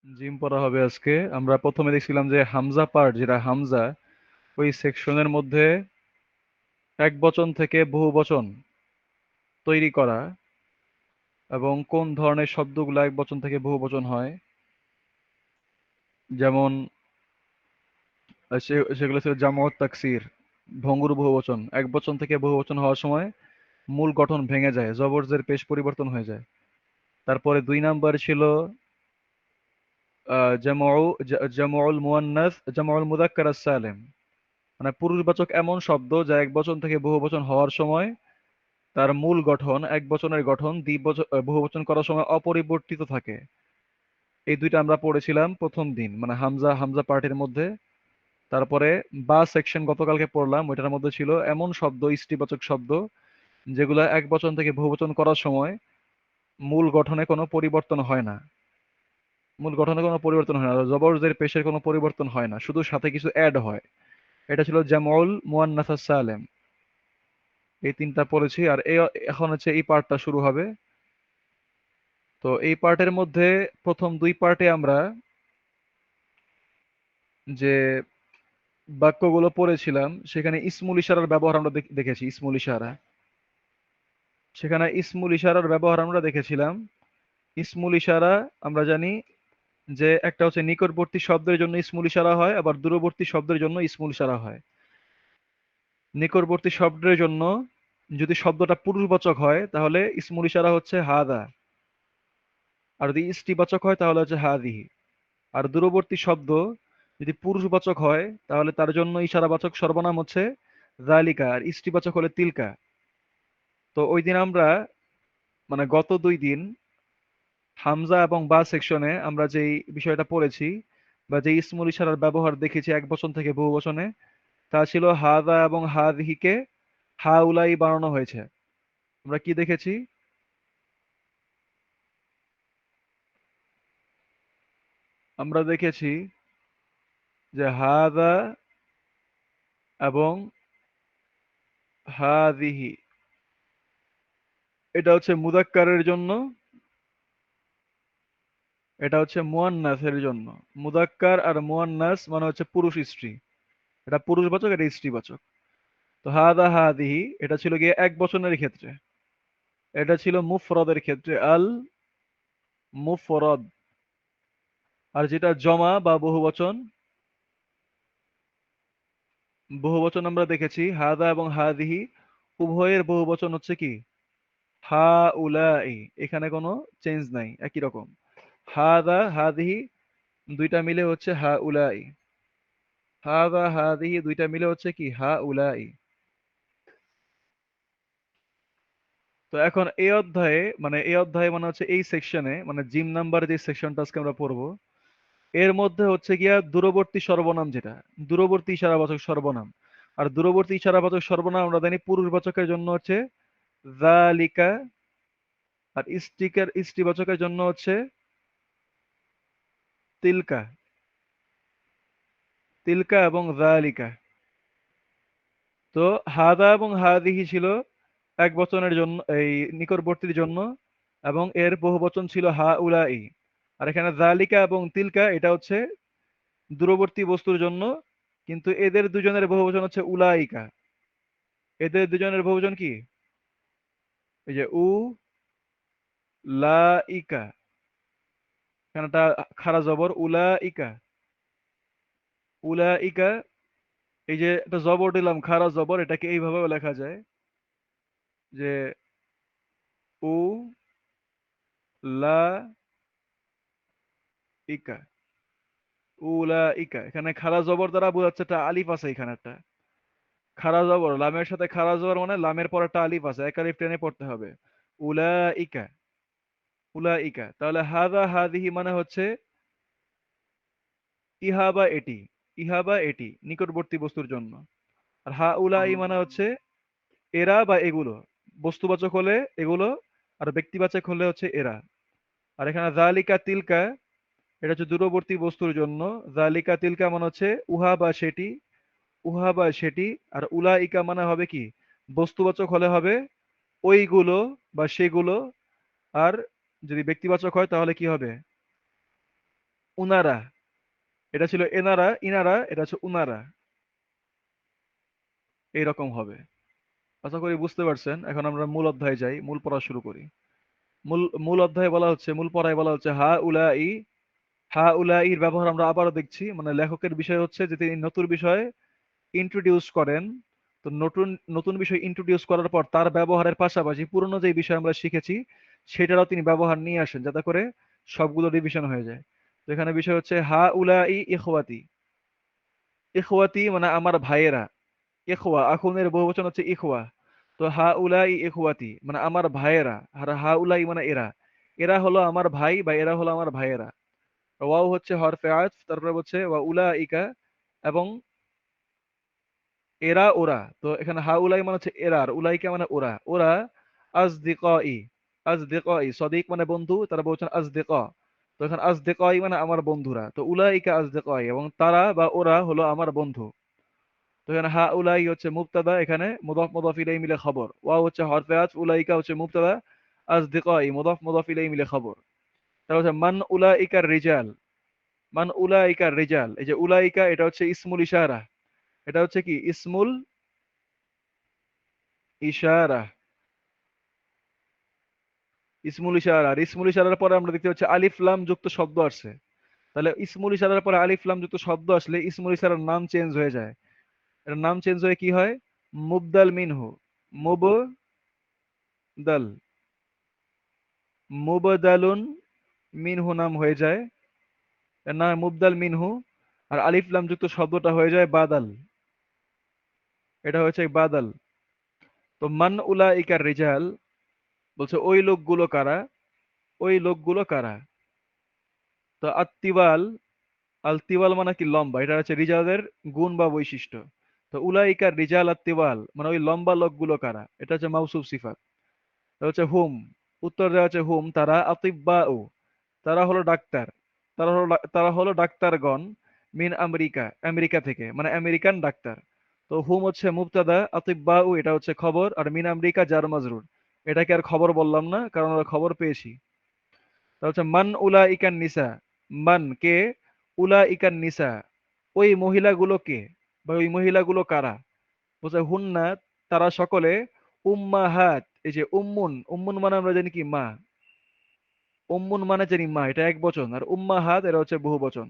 Gym পড়া হবে আজকে। আমরা প্রথমে দেখছিলাম যে হামজা পার্ট, যেটা হামজা, ওই সেকশনের মধ্যে এক বচন থেকে বহু বচন তৈরি করা এবং কোন ধরনের শব্দগুলো এক বচন থেকে বহু বচন হয়। যেমন সেগুলো ছিল জামত তাকসির, ভঙ্গুর বহুবচন। এক বচন থেকে বহু বচন হওয়ার সময় মূল গঠন ভেঙে যায়, জবর জের পেশ পরিবর্তন হয়ে যায়। তারপরে 2 নাম্বার ছিল জামউল মুয়ান্নাস, জামউল মুযাক্কার সালেম, মানে পুরুষবাচক এমন শব্দ যা এক বচন থেকে বহু বচন হওয়ার সময় তার মূল গঠন, এক বচনের গঠন বহুবচন করার সময় অপরিবর্তিত থাকে। এই দুইটা আমরা পড়েছিলাম প্রথম দিন, মানে হামজা হামজা পার্টের মধ্যে। তারপরে বা সেকশন গতকালকে পড়লাম, ওইটার মধ্যে ছিল এমন শব্দ, ইষ্টিবাচক শব্দ, যেগুলো এক বচন থেকে বহুবচন করার সময় মূল গঠনে কোনো পরিবর্তন হয় না। জবর জের পেশের কোনো পরিবর্তন হয় না, শুধু সাথে কিছু অ্যাড হয়। এটা ছিল জামউল মুয়ান্নাস সালেম। এই তিনটা পড়েছি। আর এখন হচ্ছে এই পার্টটা শুরু হবে। তো এই পার্টের মধ্যে প্রথম 2 পার্টে আমরা যে বাক্যগুলো পড়েছিলাম সেখানে ইসমুল ইশারার ব্যবহার আমরা দেখেছি। ইসমুল ইশারার ব্যবহার আমরা দেখেছিলাম। ইসমুল ইশারা আমরা জানি যে একটা হচ্ছে নিকটবর্তী শব্দের জন্য ইসমুল ইশারা হয়, আবার দূরবর্তী শব্দের জন্য ইসমুল ইশারা হয়। নিকটবর্তী শব্দের জন্য যদি শব্দটা পুরুষবাচক হয় তাহলে ইসমুল ইশারা হচ্ছে হাদা, আর যদি স্ত্রীবাচক হয় তাহলে হচ্ছে হাদিহি। আর দূরবর্তী শব্দ যদি পুরুষবাচক হয় তাহলে তার জন্য ইশারাবাচক সর্বনাম হচ্ছে যালিকা, আর স্ত্রীবাচক হলে তিলকা। তো ওই দিন আমরা, মানে গত 2 দিন, হামজা এবং বা সেকশনে আমরা যেই বিষয়টা পড়েছি বা যে ইসমুল ইশারার ব্যবহার দেখেছি এক বচন থেকে বহু বচনে, তা ছিল হাদা এবং হাদিহিকে হাউলাই বানানো হয়েছে। আমরা কি দেখেছি? আমরা দেখেছি যে হাদা এবং হাদিহি, এটা হচ্ছে মুদাক্কারের জন্য, এটা হচ্ছে মুয়ান্নাসের জন্য। মুদাক্কার আর মুয়ান্নাস মানে হচ্ছে পুরুষ স্ত্রী, এটা পুরুষবাচক, এটা স্ত্রীবাচক। তো হাদা হাদিহি এটা ছিল গিয়ে এক বচনের ক্ষেত্রে, এটা ছিল মুফরদের ক্ষেত্রে আল মুফরদ। আর যেটা জমা বা বহুবচন, বহুবচন আমরা দেখেছি হাদা এবং হাদিহি উভয়ের বহুবচন হচ্ছে কি হা উলাই। এখানে কোনো চেঞ্জ নাই, একই রকম। হাদা হাদিহি দুইটা মিলে হচ্ছে হা উলাই, হাদা হাদিহি দুইটা মিলে হচ্ছে কি হা উলাই। তো এখন এই অধ্যায়ে মানে হচ্ছে এই সেকশনে, মানে জিম নাম্বার যে সেকশনটা আজকে আমরা পড়বো, এর মধ্যে হচ্ছে গিয়া দূরবর্তী সর্বনাম, যেটা দূরবর্তী ইশারাবাচক সর্বনাম। আর দূরবর্তী ইশারাবাচক সর্বনাম আমরা জানি পুরুষবাচকের জন্য হচ্ছে যালিকা, আর স্ত্রীবাচকের জন্য হচ্ছে তিলকা, তিলকা এবং যালিকা। তো হাদা এবং হাদিহি ছিল এক বচনের জন্য, এই নিকটবর্তীর জন্য, এবং এর বহুবচন ছিল হা উলাই। আর এখানে যালিকা এবং তিলকা এটা হচ্ছে দূরবর্তী বস্তুর জন্য, কিন্তু এদের দুজনের বহুবচন হচ্ছে উলাইকা। এদের দুজনের বহুবচন কি? এই যে লাইকা, এখানেটা খারা জবর উলাইকা, উলাইকা। এই যে একটা জবর দিলাম খারা জবর, এটাকে এইভাবেও লেখা যায় যে উ লা ইকা, উলাইকা। এখানে খারা জবর দ্বারা বোঝাচ্ছে একটা আলিফ আছে, এখানে একটা খারা জবর, লামের সাথে খারা জবর মানে লামের পর একটা আলিফ আছে, এক আলিফ টেনে পড়তে হবে। উলাইকা, উলাইকা। তাহলে হাদা হাদিহি মানে হচ্ছে ইহা বা এটি, ইহা বা এটি নিকটবর্তী বস্তুর জন্য। আর হা উলাই মানে হচ্ছে এরা বা এগুলো, বস্তুবাচক হলে এগুলো, আর ব্যক্তিবাচক হলে হচ্ছে এরা। আর এখানে জালিকা তিলকা এটা হচ্ছে দূরবর্তী বস্তুর জন্য। জালিকা তিলকা মানে হচ্ছে উহা বা সেটি, উহা বা সেটি। আর উলাইকা মানে হবে কি, বস্তুবাচক হলে হবে ওইগুলো বা সেগুলো। আর যদি ব্যক্তিবাচক হয় তাহলে কি হবে? উনারা, এটা ছিল এনারা, ইনারা, এটা হচ্ছে উনারা। এইরকম হবে। আশা করি বুঝতে পারছেন। এখন আমরা মূল অধ্যায়ে যাই, মূল পড়া শুরু করি। মূল মূল অধ্যায়ে বলা হচ্ছে, মূল পড়ায় বলা হচ্ছে হা উলাই। হা উলাইর ব্যবহার আমরা আবারও দেখছি। মানে লেখকের বিষয় হচ্ছে যে তিনি নতুন বিষয় ইন্ট্রোডিউস করেন। তো নতুন নতুন বিষয় ইন্ট্রোডিউস করার পর তার ব্যবহারের পাশাপাশি পুরনো যে বিষয় আমরা শিখেছি সেটারও তিনি ব্যবহার নিয়ে আসেন, যাতে করে সবগুলো রিভিশন হয়ে যায়। তো এখানে বিষয় হচ্ছে হা উলাই ইখওয়াতি। ইখওয়াতি মানে আমার ভাইয়েরা। ইখওয়া, আখুনের বহুবচন হচ্ছে ইখওয়া। তো হা উলাই ইখওয়াতি মানে আমার ভাইয়েরা, আর হা উলাই মানে এরা। এরা হলো আমার ভাই বা এরা হলো আমার ভাইয়েরা। ওয়াও হচ্ছে হরফে আতফ, তারপরে হচ্ছে ওয়া উলাইকা, এবং এরা ওরা। তো এখানে হা উলাই মানে হচ্ছে এরা, আর উলাইকা মানে ওরা। ওরা আজদিকাই। আজদিকাই সদিক মানে বন্ধু, তারা বলছেন আজদিকা। তো এখানে আজদিকাই মানে আমার বন্ধুরা। তো উলাইকা আজদিকাই, এবং তারা বা ওরা হলো আমার বন্ধু। তো এখানে হা উলাই হচ্ছে মুবতাদা, এখানে মুদাফ মুদাফ ইলাইহি মিলে খবর। ওয়াও হচ্ছে হরফে আতফ, উলাইকা হচ্ছে মুবতাদা, আজদিকাই মুদাফ মুদাফ ইলাইহি মিলে খবর। তারপর হচ্ছে মান উলাইকার রিজাল। মান উলাইকার রিজাল, এই যে উলাইকা এটা হচ্ছে ইসমুল ইশারা। এটা হচ্ছে কি ইসমুল ইশারা। ইসমুল ইশারা, আর ইসমুল ইশারার পরে আমরা দেখতে পাচ্ছি আলিফ লাম যুক্ত শব্দ আসছে। তাহলে ইসমুল ইশারার পরে আলিফ লাম যুক্ত শব্দ আসলে ইসমুল ইশারার নাম চেঞ্জ হয়ে যায়। এর নাম চেঞ্জ হয়ে কি হয়? মুবদাল মিনহু। মুবদাল। মুবদালুন মিনহু নাম হয়ে যায়। এর নাম মুবদাল মিনহু। আর আলিফ লাম যুক্ত শব্দটা হয়ে যায় বাদাল। এটা হয়েছে বাদাল। তো মান উলাইকার রিজাল বলছে ওই লোকগুলো কারা? ওই লোকগুলো কারা? তো আত্তিবাল, আল তিওয়াল মানে কি লম্বা, এটা হচ্ছে রিজালের গুণ বা বৈশিষ্ট্য। তো উলাইকার রিজাল আত্তিওয়াল মানে ওই লম্বা লোকগুলো কারা, এটা হচ্ছে মাউসুফ সিফাত। এটা হচ্ছে হুম, উত্তর দেওয়া হচ্ছে হুম তারা আতিব্বাউ, তারা হলো ডাক্তার। তারা হলো ডাক্তারগণ। মিন আমেরিকা, আমেরিকা থেকে, মানে আমেরিকান ডাক্তার। তো হুম হচ্ছে মুবতাদা, আতিব্বাউ এটা হচ্ছে খবর, আর মিন আমেরিকা জার মাজরুর। এটাকে আর খবর বললাম না, কারণ আমরা খবর পেয়েছি। তা হচ্ছে মান উলাইকান নিসা। মান কে? উলাইকান নিসা ওই মহিলাগুলো কে, বা ওই মহিলাগুলো কারা? বলছে হুন্না তারা সকলে, উম্মাহাত, এই যে উম্মুন, উম্মুন মানে আমরা জানি কি মা। উম্মুন মানে জানি মা, এটা এক বচন, আর উম্মাহাত এটা হচ্ছে বহু বচন।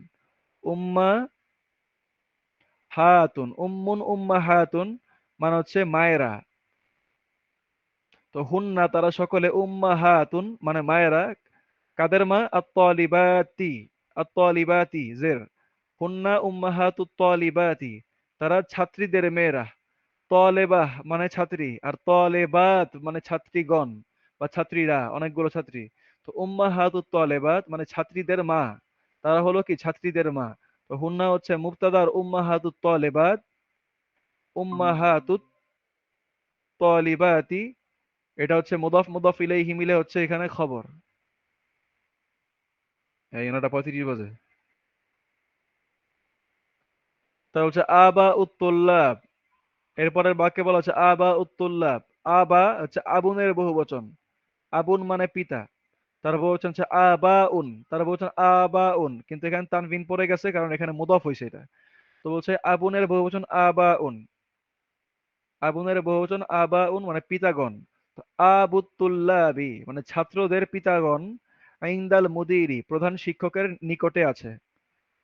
উম্মা হাতুন, উম্মুন উম্মাহাতুন মানে হচ্ছে মায়েরা। তো হুন্না তারা সকলে, উম্মাহাতুন মানে মায়েরা। কাদের মা? আত-তালিবাতি। আত-তালিবাতি জের। হুন্না উম্মাহাতুত তালিবাতি, তারা ছাত্রীদের মেয়েরা। তলেবাহ মানে ছাত্রী, আর তলেবাত মানে ছাত্রীগণ বা ছাত্রীরা, অনেকগুলো ছাত্রী। তো উম্মাহাতুত তলেবাত মানে ছাত্রীদের মা। তারা হলো কি ছাত্রীদের মা। তো হুন্না হচ্ছে মুবতাদা, আর উম্মাহাতুত তলেবাত, উম্মাহাতুত তলিবাতি এটা হচ্ছে মুদাফ মুদাফ ইলাইহি মিলে হচ্ছে এখানে খবর। এই 9:35 বাজে। তা হচ্ছে আবা উত্তুল্লাব। এরপরের বাক্যে বলা হচ্ছে আবা উত্তুল্লাব। আবা হচ্ছে আবুনের বহুবচন। আবুন মানে পিতা। তার বহুবচন হচ্ছে আবাউন, তার বহুবচন আবাউন, কিন্তু এখানে তানভিন পড়ে গেছে কারণ এখানে মুদাফ হয়েছে এটা। তো বলছে আবুনের বহুবচন আবাউন। আবুনের বহুবচন আবাউন মানে পিতাগণ। তো আবুতুল্লাবি মানে ছাত্রদের পিতাগণ। ইনদাল মুদিরি প্রধান শিক্ষকের নিকটে আছে।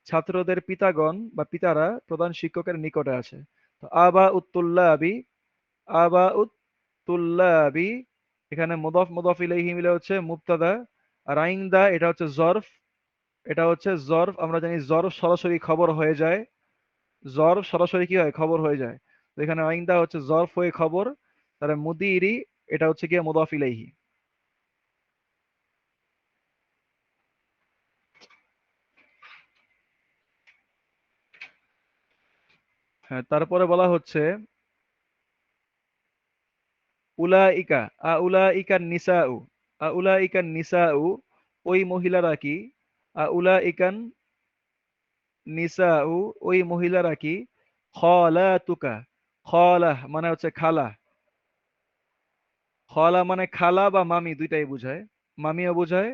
ছাত্রদের পিতাগণ বা পিতারা প্রধান শিক্ষকের নিকটে আছে। তো আবা উত্তুল্লাবি, আবা উত্তুল্লাবি এখানে মুদাফ মুদাফ ইলাইহি মিলে হচ্ছে মুবতাদা। আর আইন্দা এটা হচ্ছে জরফ। এটা হচ্ছে জরফ, আমরা জানি জরফ সরাসরি খবর হয়ে যায়। জরফ সরাসরি কি হয়? খবর হয়ে যায়। তো এখানে আইন্দা হচ্ছে জরফ হয়ে খবর। তাহলে মুদিরি এটা হচ্ছে গিয়ে মুদাফ ইলাইহি। হ্যাঁ, তারপরে বলা হচ্ছে উলাইকা, আউলাইকান নিসাউ। আউলাইকান নিসাউ ওই মহিলারা কি? আউলাইকান নিসাউ ওই মহিলারা কি? খালাতুকা। খালাহ মানে হচ্ছে খালা। খালা মানে খালা বা মামি দুইটাই বোঝায়। মামিও বোঝায়,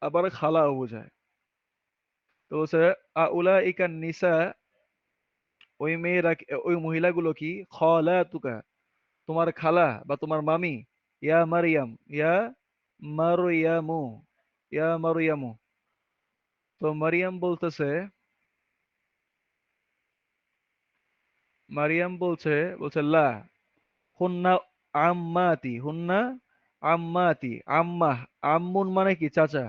আবার খালাও বোঝায়। তো বলছে আউলাইকা নিসা, ওই মেয়েরা ওই মহিলাগুলো কি খালাতুকা, তোমার খালা বা তোমার মামি। ইয়া মারিয়াম, ইয়া মারইয়ামু, ইয়া মারইয়ামু। তো মারিয়াম বলতেছে, মারিয়াম বলছে, বলছে লা, হুন্না আম্মাতি, হুন্না আম্মাতি, আম্মা, আম্মুন মানে কি চাচা,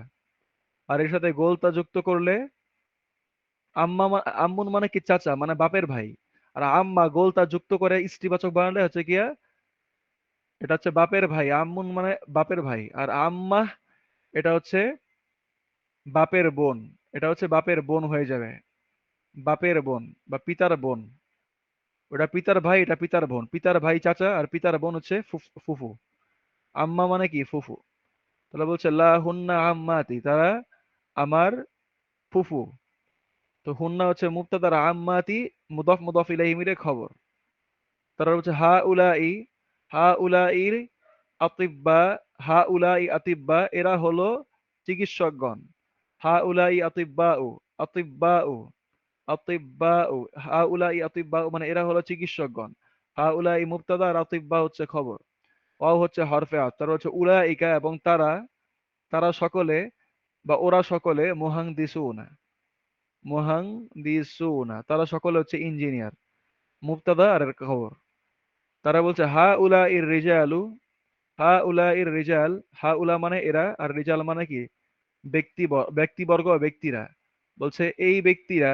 আর এর সাথে গোলতা যুক্ত করলে আম্মুন মানে কি চাচা, মানে বাপের ভাই। আর আম্মা গোলতা যুক্ত করে স্ত্রীবাচক বানালে হচ্ছে গিয়া এটা হচ্ছে বাপের ভাই। আম্মুন মানে বাপের ভাই, আর আম্মা এটা হচ্ছে বাপের বোন। এটা হচ্ছে বাপের বোন হয়ে যাবে, বাপের বোন বা পিতার বোন। ওটা পিতার ভাই, এটা পিতার বোন। পিতার ভাই চাচা, আর পিতার বোন হচ্ছে ফুফু। আম্মা মানে কি ফুফু। তাহলে বলছে লা হুন্না আম্মাতি, তারা আমার ফুফু। তো হুন্না হচ্ছে মুবতাদা, আর আম্মাতি মুদাফ মুদাফ ইলাইহি মিলে খবর। তারা বলছে হা উলাই, হা উলাইর আতিব্বা, হা উলাই আতিব্বা, এরা হলো চিকিৎসকগণ। হা উলাই আতিব্বাউ, আতিব্বাউ, আতিব্বাউ, হা উলাই আতিব্বাউ মানে এরা হলো চিকিৎসকগণ। হা উলাই মুবতাদা, আর আতিব্বা হচ্ছে খবর। ওয়াও হচ্ছে হরফে আত। তারা হচ্ছে উলাইকা, এবং তারা, তারা সকলে বা ওরা সকলে মুহান্দিসুনা, মুহান্দিসুনা তারা সকলে হচ্ছে ইঞ্জিনিয়ার। মুবতাদা আর এর খবর। তারা বলছে হা উলা ইর রিজালু, হা উলা ইর রিজাল, হা উলা মানে এরা, আর রিজাল মানে কি ব্যক্তিবর্গ বা ব্যক্তিরা। বলছে এই ব্যক্তিরা,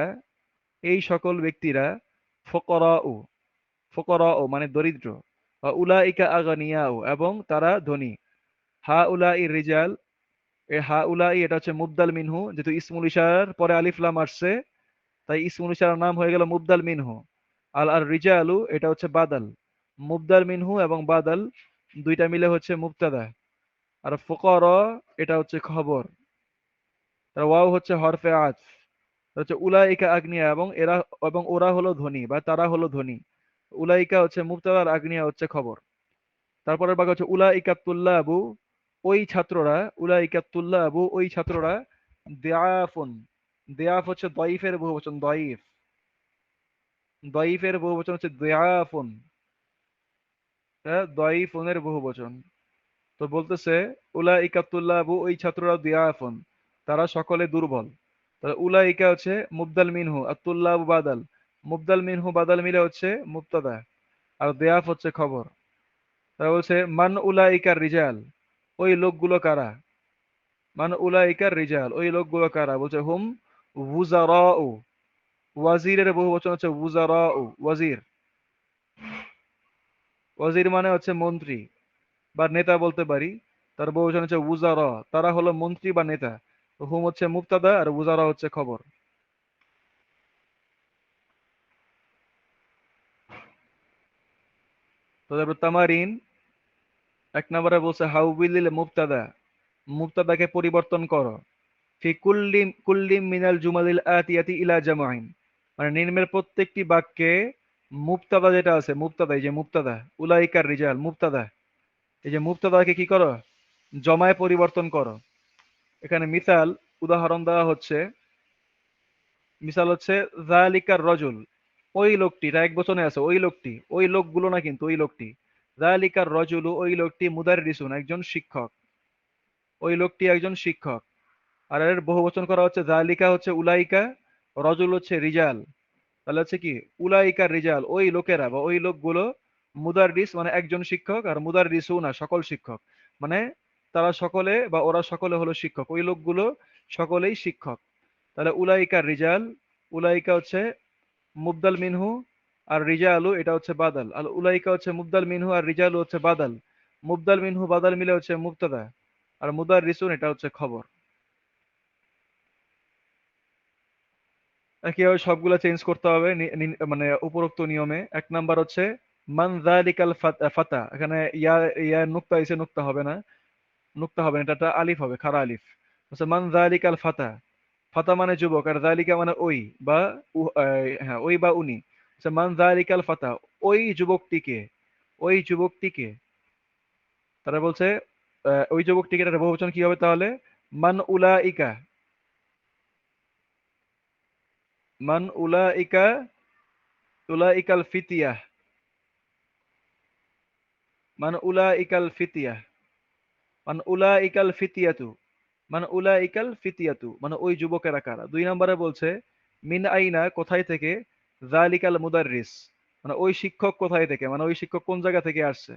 এই সকল ব্যক্তিরা ফকরাউ, ফকরাউ মানে দরিদ্র। উলাইকা আগানিয়াউ, এবং তারা ধনী। হা উলা ইর রিজাল, এই হা উলাই এটা হচ্ছে মুবদাল মিনহু, যেহেতু ইসমুল ইশারার পরে আলিফ লাম আসছে, তাই ইসমুল ইশারার নাম হয়ে গেল মুবদাল মিনহু। আল আর রিজালু এটা হচ্ছে বাদাল। মুবদাল মিনহু এবং বাদাল দুইটা মিলে হচ্ছে মুবতাদা। আর ফুকারা এটা হচ্ছে খবর। আর ওয়াও হচ্ছে হরফে আতফ। হচ্ছে উলাইকা আগ্নিয়া, এবং এরা, এবং ওরা হলো ধনী বা তারা হলো ধনী। উলাইকা হচ্ছে মুবতাদা, আর আগ্নিয়া হচ্ছে খবর। তারপরের বাক্য হচ্ছে উলাইকা তুল্লাবু, ওই ছাত্ররা, উলাইকা তুল্লাবু ওই ছাত্ররা, দিআফুন, দিআফ হচ্ছে দয়ীফের বহুবচন, দয়ীফ, দয়ীফের বহুবচন হচ্ছে দিআফুন, হ্যাঁ দয়ীফুনের বহুবচন। তো বলতেছে উলাইকা তুল্লাবু ওই ছাত্ররা দিআফুন, তারা সকলে দুর্বল। তাহলে উলাইকা হচ্ছে মুবদাল মিনহু, আর তুল্লাবু বাদাল। মুবদাল মিনহু বাদাল মিলে হচ্ছে মুবতাদা, আর দিআফ হচ্ছে খবর। তারা বলছে মান উলাইকার রিজাল, ওই লোকগুলো কারা। মান উলাইকার রিজাল, ওই লোকগুলো কারা। বলছে হুম উজারাউ, ওয়াজিরের বহুবচন হচ্ছে উজারাউ, ওয়াজির। ওয়াজির মানে হচ্ছে মন্ত্রী বা নেতা বলতে পারি। তার বহুবচন হচ্ছে উজারা, তারা হলো মন্ত্রী বা নেতা। তো হুম হচ্ছে মুবতাদা, আর উজারা হচ্ছে খবর। তো তারপর তামারিন, এক নম্বরে বলছে হাউবিলিল মুবতাদা, মুবতাদাকে পরিবর্তন করো। ফি কুল্লি কুল্লি মিনাল জুমালিল আতিয়াতি ইলা জামাইন, মানে নিম্নের প্রত্যেকটি বাক্যে মুবতাদা যেটা আছে, মুবতাদা, এই যে মুবতাদা উলাইকার রিজাল মুবতাদা, এই যে মুবতাদাকে কি করো, জমায় পরিবর্তন করো। এখানে মিসাল, উদাহরণ দেওয়া হচ্ছে। মিসাল হচ্ছে যালিকার রজুল, ওই লোকটি, এটা এক বচনে আছে, ওই লোকটি, ওই লোকগুলো না কিন্তু, ওই লোকটি। যালিকার রজুলু ওই লোকটি, মুদাররিসুন একজন শিক্ষক, ওই লোকটি একজন শিক্ষক। আর এর বহুবচন করা হচ্ছে জালিকা হচ্ছে উলাইকা, রজুল হচ্ছে রিজাল। তাহলে হচ্ছে কি উলাইকা রিজাল ওই লোকেরা বা ওই লোকগুলো, মুদাররিস মানে একজন শিক্ষক, আর মুদাররিসুনা সকল শিক্ষক, মানে তারা সকলে বা ওরা সকলে হলো শিক্ষক, ওই লোকগুলো সকলেই শিক্ষক। তাহলে উলাইকা রিজাল, উলাইকা হচ্ছে মুবদাল মিনহু, আর রিজালু এটা হচ্ছে বাদাল। আর উলাইকা হচ্ছে মুবদাল মিনহু, আর রিজালু হচ্ছে বাদাল। মুবদাল মিনহু বাদাল মিলে হচ্ছে মুবতাদা, আর মুদাররিসুন এটা হচ্ছে খবর। কিভাবে সবগুলা চেঞ্জ করতে হবে মানে উপরোক্ত নিয়মে। এক নাম্বার হচ্ছে মান যালিকাল ফাতা, এখানে ইয়া, ইয়া নুক্তা এসে নুক্তা হবে না, নুক্তা হবে না, এটা একটা আলিফ হবে, খারা আলিফ। হচ্ছে মান যালিকাল ফাতা, ফাতা মানে যুবক, আর যালিকা মানে ওই বা হ্যাঁ ওই বা উনি। আচ্ছা মান যালিকাল ফাতা, ওই যুবকটিকে, ওই যুবকটিকে। তারা বলছে ওই যুবকটিকে, এটা বহুবচন কি হবে তাহলে, মান উলাইকা, মান উলাইকা, উলাইকাল ফিতিয়াহ, মান উলাইকাল ফিতিয়াহ, মান উলাইকাল ফিতিয়াতু, মানে উলাইকাল ফিতিয়াতু, মানে ওই যুবকেরা কারা। ২ নম্বরে বলছে মিন আইনা, কোথায় থেকে, যালিকাল মুদাররিস, মানে ওই শিক্ষক কোথায় থেকে, মানে ওই শিক্ষক কোন জায়গা থেকে আসছে।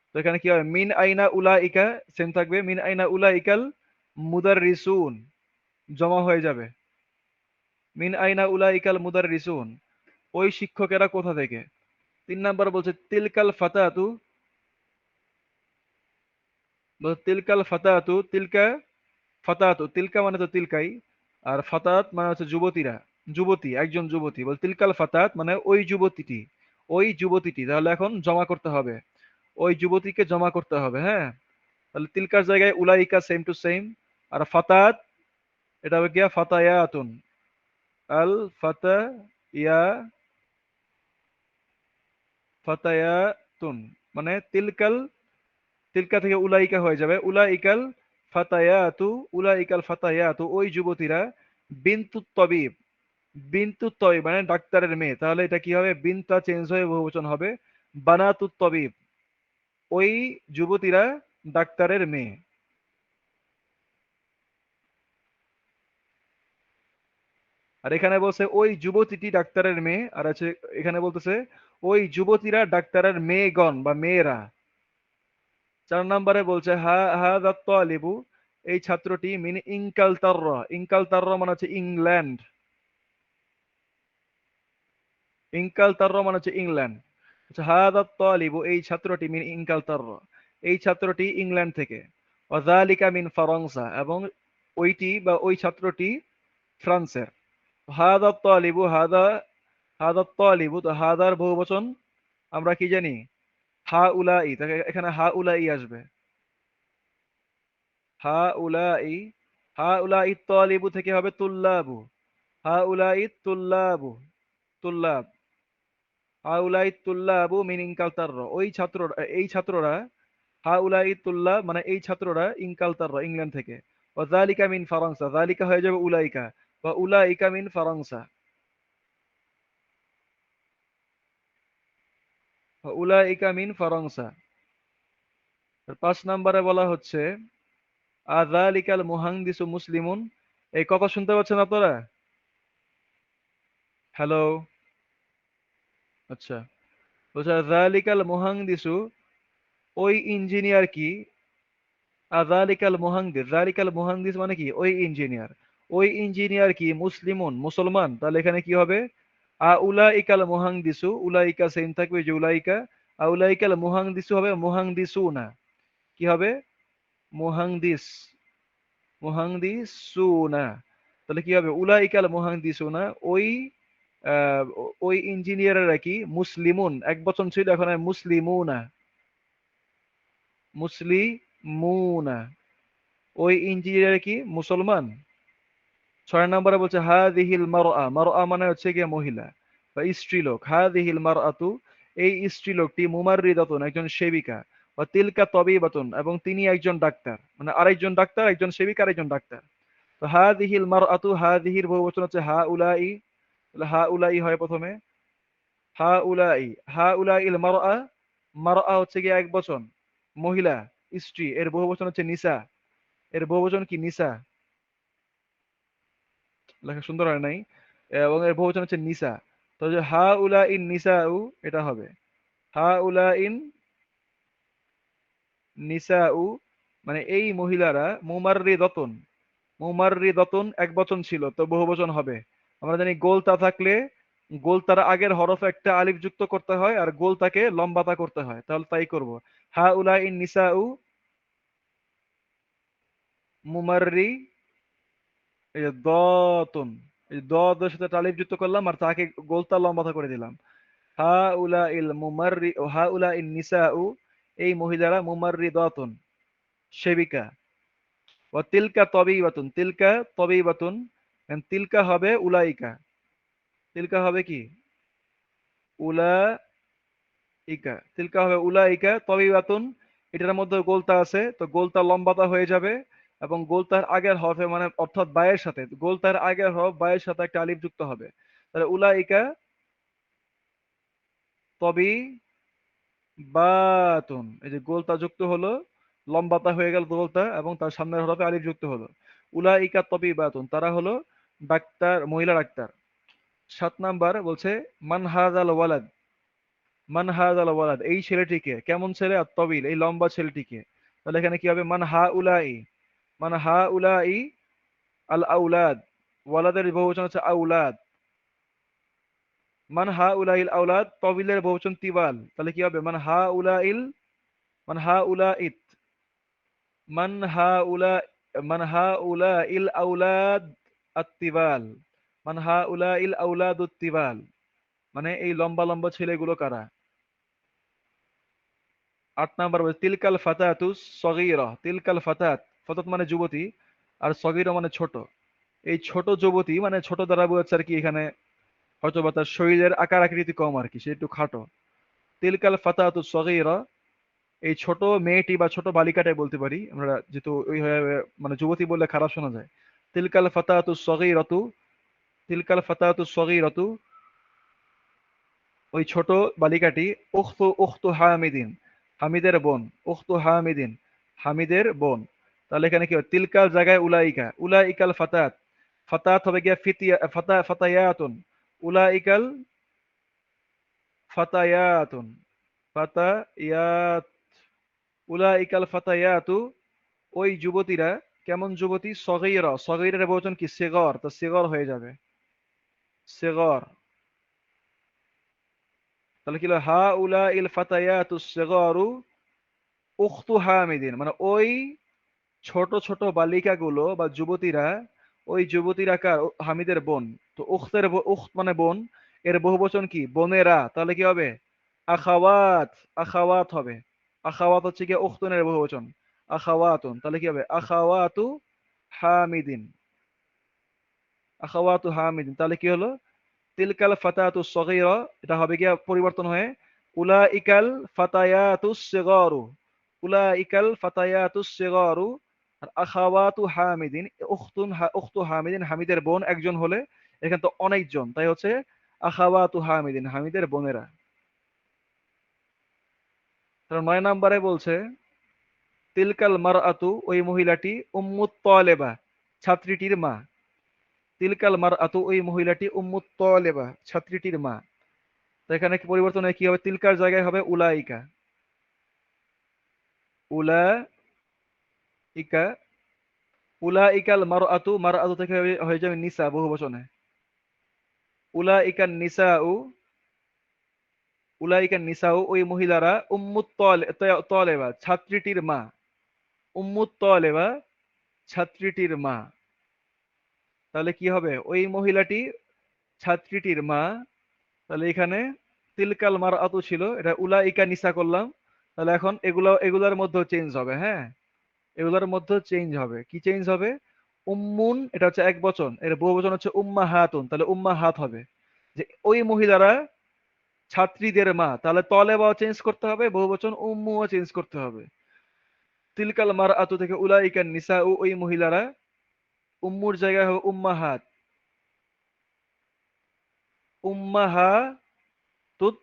তো এখানে কি হবে, মিন আইনা উলাইকা সেম থাকবে, মিন আইনা উলাইকাল মুদাররিসুন জমা হয়ে যাবে। মিন আইনা উলাইকাল মুদাররিসুন, ওই শিক্ষকেরা কোথা থেকে। ৩ নম্বরে বলছে তিলকাল ফাতাতু, তিলকাল ফাতাতু, তিলকা ফাতাতু, তিলকা মানে তো তিলকাই, আর ফাতাত মানে হচ্ছে যুবতীরা, যুবতী, একজন যুবতী। বল তিলকাল ফাতাত মানে ওই যুবতীটি, ওই যুবতীটি, তাহলে এখন জমা করতে হবে, ওই যুবতীকে জমা করতে হবে, হ্যাঁ। তাহলে তিলকার জায়গায় উলাইকা সেম টু সেম, আর ফাতাত এটা হবে গিয়া ফাতায়াতুন, আল ফাতা ইয়া ফাতায়াতুন, মানে তিলকাল, তিলকা থেকে উলাইকা হয়ে যাবে, উলাইকাল ফাতায়াতু, উলাইকাল ফাতায়াতু, ওই যুবতীরা, বিনতুত তবিব, বিনতুত তবিব মানে ডাক্তারের মেয়ে, তাহলে এটা কি হবে, বিনটা চেঞ্জ হয়ে বহুবচন হবে বানাতুত তবিব, ওই যুবতীরা ডাক্তারের মেয়ে। আর এখানে বলছে ওই যুবতীটি ডাক্তারের মেয়ে, আর আছে এখানে বলতেছে ওই যুবতীরা ডাক্তারের মেয়েগণ বা মেয়েরা। ৪ নম্বরে বলছে হাদা তালিবু, এই ছাত্রটি মিন ইনকালতাররা, ইনকালতাররা মানে হচ্ছে ইংল্যান্ড, ইনকালতাররা মানে হচ্ছে ইংল্যান্ড। আচ্ছা, হাদা তালিবু, এই ছাত্রটি মিন ইনকালতাররা, এই ছাত্রটি ইংল্যান্ড থেকে। ওয়াযালিকা মিন ফারাংসা, এবং ওইটি বা ওই ছাত্রটি ফ্রান্সের। হাদা তালিবু, হাদা, হাদা তালিবু, তো হাদার বহুবচন আমরা কি জানি, হা উলাই, তাকে এখানে হা উলাই আসবে, হা উলাই, হা উলাই তালিবু থেকে হবে তুল্লাবু, হা উলাই তুল্লাবু, তুল্লাব, হা উলাই তুল্লাবু মিন ইনকালতাররা, ওই ছাত্র, এই ছাত্ররা, হা উলাই তুল্লাব মানে এই ছাত্ররা, ইনকালতাররা ইংল্যান্ড থেকে। ও যালিকা মিন ফারাংসা, যালিকা হয়ে যাবে উলাইকা, বা উলাইকা মিন ফারাংসা, উলাইকা মিন ফারাংসা। ৫ নম্বরে বলা হচ্ছে আযালিকাল মুহান্দিসু মুসলিমুন, এই কথা শুনতে পাচ্ছেন আপনারা? হ্যালো, আচ্ছা, বলছে আযালিকাল মুহান্দিসু, ওই ইঞ্জিনিয়ার কি, আযালিকাল মুহান্দিস, যালিকাল মুহান্দিস মানে কি, ওই ইঞ্জিনিয়ার, ওই ইঞ্জিনিয়ার কি মুসলিমুন মুসলমান, তাহলে এখানে কি হবে, উলাইকাল মুহান্দিসু, উলাইকা সেম থাকবে যে উলাইকা, উলাইকাল মুহান্দিসু হবে মুহান্দিসুনা, কি হবে, মুহান্দিস, মুহান্দিসুনা, তাহলে কি হবে উলাইকাল মুহান্দিসুনা, ওই ওই ইঞ্জিনিয়াররা কি মুসলিমুন, এক বচন ছিল এখন হয় মুসলিমুনা, মুসলিমুনা, ওই ইঞ্জিনিয়ার কি মুসলমান। ৬ নম্বরে বলছে হাযিহিল মারআ, মারআ মানে হচ্ছে গিয়ে মহিলা বা স্ত্রীলোক, হাযিহিল মারআতু, এই স্ত্রীলোকটি মুমাররিদাতুন একজন সেবিকা, ওয়া তিলকা তাবিবাতুন এবং তিনি একজন ডাক্তার, মানে আরেকজন ডাক্তার, একজন সেবিকা আরেকজন ডাক্তার। তো হাযিহিল মারআতু, হাযিহির বহুবচন হচ্ছে হাউলাই, তাহলে হাউলাই হয় প্রথমে, হাউলাই, হাউলাইল মারআ, মারআ হচ্ছে গিয়ে এক বচন, মহিলা, স্ত্রী, এর বহুবচন হচ্ছে নিসা, এর বহুবচন কি নিসা, লেখা সুন্দর হয় নাই, এবং এর বহুবচন হচ্ছে নিসা। তো যে হাউলাইন নিসাউ, এটা হবে হাউলাইন নিসাউ, মানে এই মহিলারা, মুমাররিদাতুন, মুমাররিদাতুন এক বচন ছিল তো বহুবচন হবে। আমরা জানি গোলতা থাকলে গোলতার আগের হরফে একটা আলিফ যুক্ত করতে হয়, আর গোলতাকে লম্বাতা করতে হয়, তাহলে তাই করব, হাউলাইন নিসাউ মুমাররি, এই যে দতুন, এই দদের সাথে একটা আলিফ যুক্ত করলাম আর তাকে গোলতা লম্বাতা করে দিলাম। হাউলাইল মুমাররি, হাউলাইন নিসাউ, এই মহিলারা মুমাররিদাতুন সেবিকা। ওয়া তিলকা তবিবাতুন, তিলকা তবিবাতুন, তিলকা হবে উলাইকা, তিলকা হবে কি উলাইকা, তিলকা হবে উলাইকা তবিবাতুন, এটার মধ্যে গোলতা আছে তো গোলতা লম্বাতা হয়ে যাবে, এবং গোলতার আগের হরফে মানে অর্থাৎ বায়ের সাথে, গোলতার আগের হরফ বায়ের সাথে একটা আলিফ যুক্ত হবে। তাহলে উলাইকা তবি বাতুন, এই যে গোলতা যুক্ত হলো, লম্বাতা হয়ে গেল গোলতা এবং তার সামনের হরফে আলিফ যুক্ত হলো। উলাইকা তবি বাতুন, তারা হলো ডাক্তার, মহিলা ডাক্তার। 7 নাম্বার বলছে মান হাযাল ওয়ালাদ, মান হাযাল ওয়ালাদ, এই ছেলেটিকে, কেমন ছেলে? আত-তবিল, এই লম্বা ছেলেটিকে। তাহলে এখানে কি হবে? মান হাউলাই, মান হাউলাই আল আউলাদ, ওয়ালাদের বহুবচন হচ্ছে আউলাদ। মান হাউলাইল আউলাদ, তবিলের বহুবচন তিবাল, তাহলে কি হবে? মান হাউলাইল, মান হাউলাইত, মান হাউলা, মান হাউলাইল আউলাদ আত-তিবাল, মান হাউলাইল আউলাদুত তিবাল, মানে এই লম্বা লম্বা ছেলেগুলো কারা? 8 নাম্বার বলছে তিলকাল ফাতাতু সগীরা, তিলকাল ফাতাত, ফাতাত মানে যুবতী, আর সগীরা মানে ছোট। এই ছোট যুবতী মানে ছোট দ্বারা বোঝাচ্ছে আর কি এখানে, হয়তো বা তার শরীরের আকার আকৃতি কম আর কি, সে একটু খাটো। তিলকাল ফাতাতু সগীরা, এই ছোট মেয়েটি বা ছোট বালিকাটাই বলতে পারি আমরা, যেহেতু ওইভাবে মানে যুবতী বললে খারাপ শোনা যায়। তিলকাল ফাতাতু সগীরাতু, তিলকাল ফাতাতু সগীরাতু, ওই ছোট বালিকাটি, উখতু উখতু হামিদিন, হামিদের বোন, উখতু হামিদিন, হামিদের বোন। তাহলে এখানে কি হয়? তিলকাল জায়গায় উলাইকা, উলাইকাল ফাতাত, ফাতাত হবে গিয়া ফিতিয়া, ফাতায়াতুন, উলাইকাল ফাতায়াতুন, ফাতায়াত, উলাইকাল ফাতায়াতু, ওই যুবতীরা, কেমন যুবতী? সগীরা, সগীরের বহুবচন কি? সিগর, তো সিগর হয়ে যাবে, সিগর। তাহলে কি হলো? হা উলা ইল ফাতায়াতু সিগরু উখতু হামিদিন, মানে ওই ছোট ছোট বালিকাগুলো বা যুবতীরা, ওই যুবতীরা কার? হামিদের বোন। তো উখতের উখত মানে বোন, এর বহুবচন কি? বোনেরা, তাহলে কি হবে? আখাওয়াত, আখাওয়াত হবে। আখাওয়াত হচ্ছে কি উখতুনের বহুবচন, আখাওয়াতুন, তাহলে কি হবে? আখাওয়াতু হামিদিন, আখাওয়াতু হামিদিন, তাহলে কি হলো? তিলকাল ফাতাতু সগীরা, এটা হবে গিয়া পরিবর্তন হয়ে উলাইকাল ফাতায়াতু সিগরু, উলাইকাল ফাতায়াতু সিগরু। আর আখাওয়াতু হামিদিন, উখতু হামিদিন, হামিদের বোন একজন হলে, এখানে তো অনেকজন, তাই হচ্ছে আখাওয়াতু হামিদিন, হামিদের বোনেরা। তাহলে 9 নাম্বারে বলছে তিলকাল মারআতু, ওই মহিলাটি, উম্মুত তালেবা, ছাত্রীটির মা। তিলকাল মারআতু, ওই মহিলাটি, উম্মুত তালেবা, ছাত্রীটির মা। তো এখানে কি পরিবর্তন হয়? কি হবে? তিলকার জায়গায় হবে উলাইকা, উলাইকা, উলাইকাল মারআতু, মারআতু থেকে হয়ে যাবে নিসা বহু বচনে, উলাইকান নিসাউ, উলাইকান নিসাউ, ওই মহিলারা, উম্মুত তালেবা, ছাত্রীটির মা, উম্মুত তালেবা, ছাত্রীটির মা। তাহলে কি হবে? ওই মহিলাটি ছাত্রীটির মা। তাহলে এখানে তিলকাল মারআতু ছিল, এটা উলাইকা নিসা করলাম। তাহলে এখন এগুলার মধ্যে চেঞ্জ হবে, হ্যাঁ, এগুলোর মধ্যে চেঞ্জ হবে। কি চেঞ্জ হবে? উম্মুন, এটা হচ্ছে এক বচন, এর বহুবচন হচ্ছে উম্মাহাতুন, তাহলে উম্মাহাত হবে, যে ওই মহিলারা ছাত্রীদের মা। তাহলে তলেবাও চেঞ্জ করতে হবে, বহুবচন উম্মুও চেঞ্জ করতে হবে। তিলকাল মারআতু থেকে উলাইকান নিসাউ, ওই মহিলারা, উম্মুর জায়গায় হবে উম্মাহাত, উম্মাহাতুত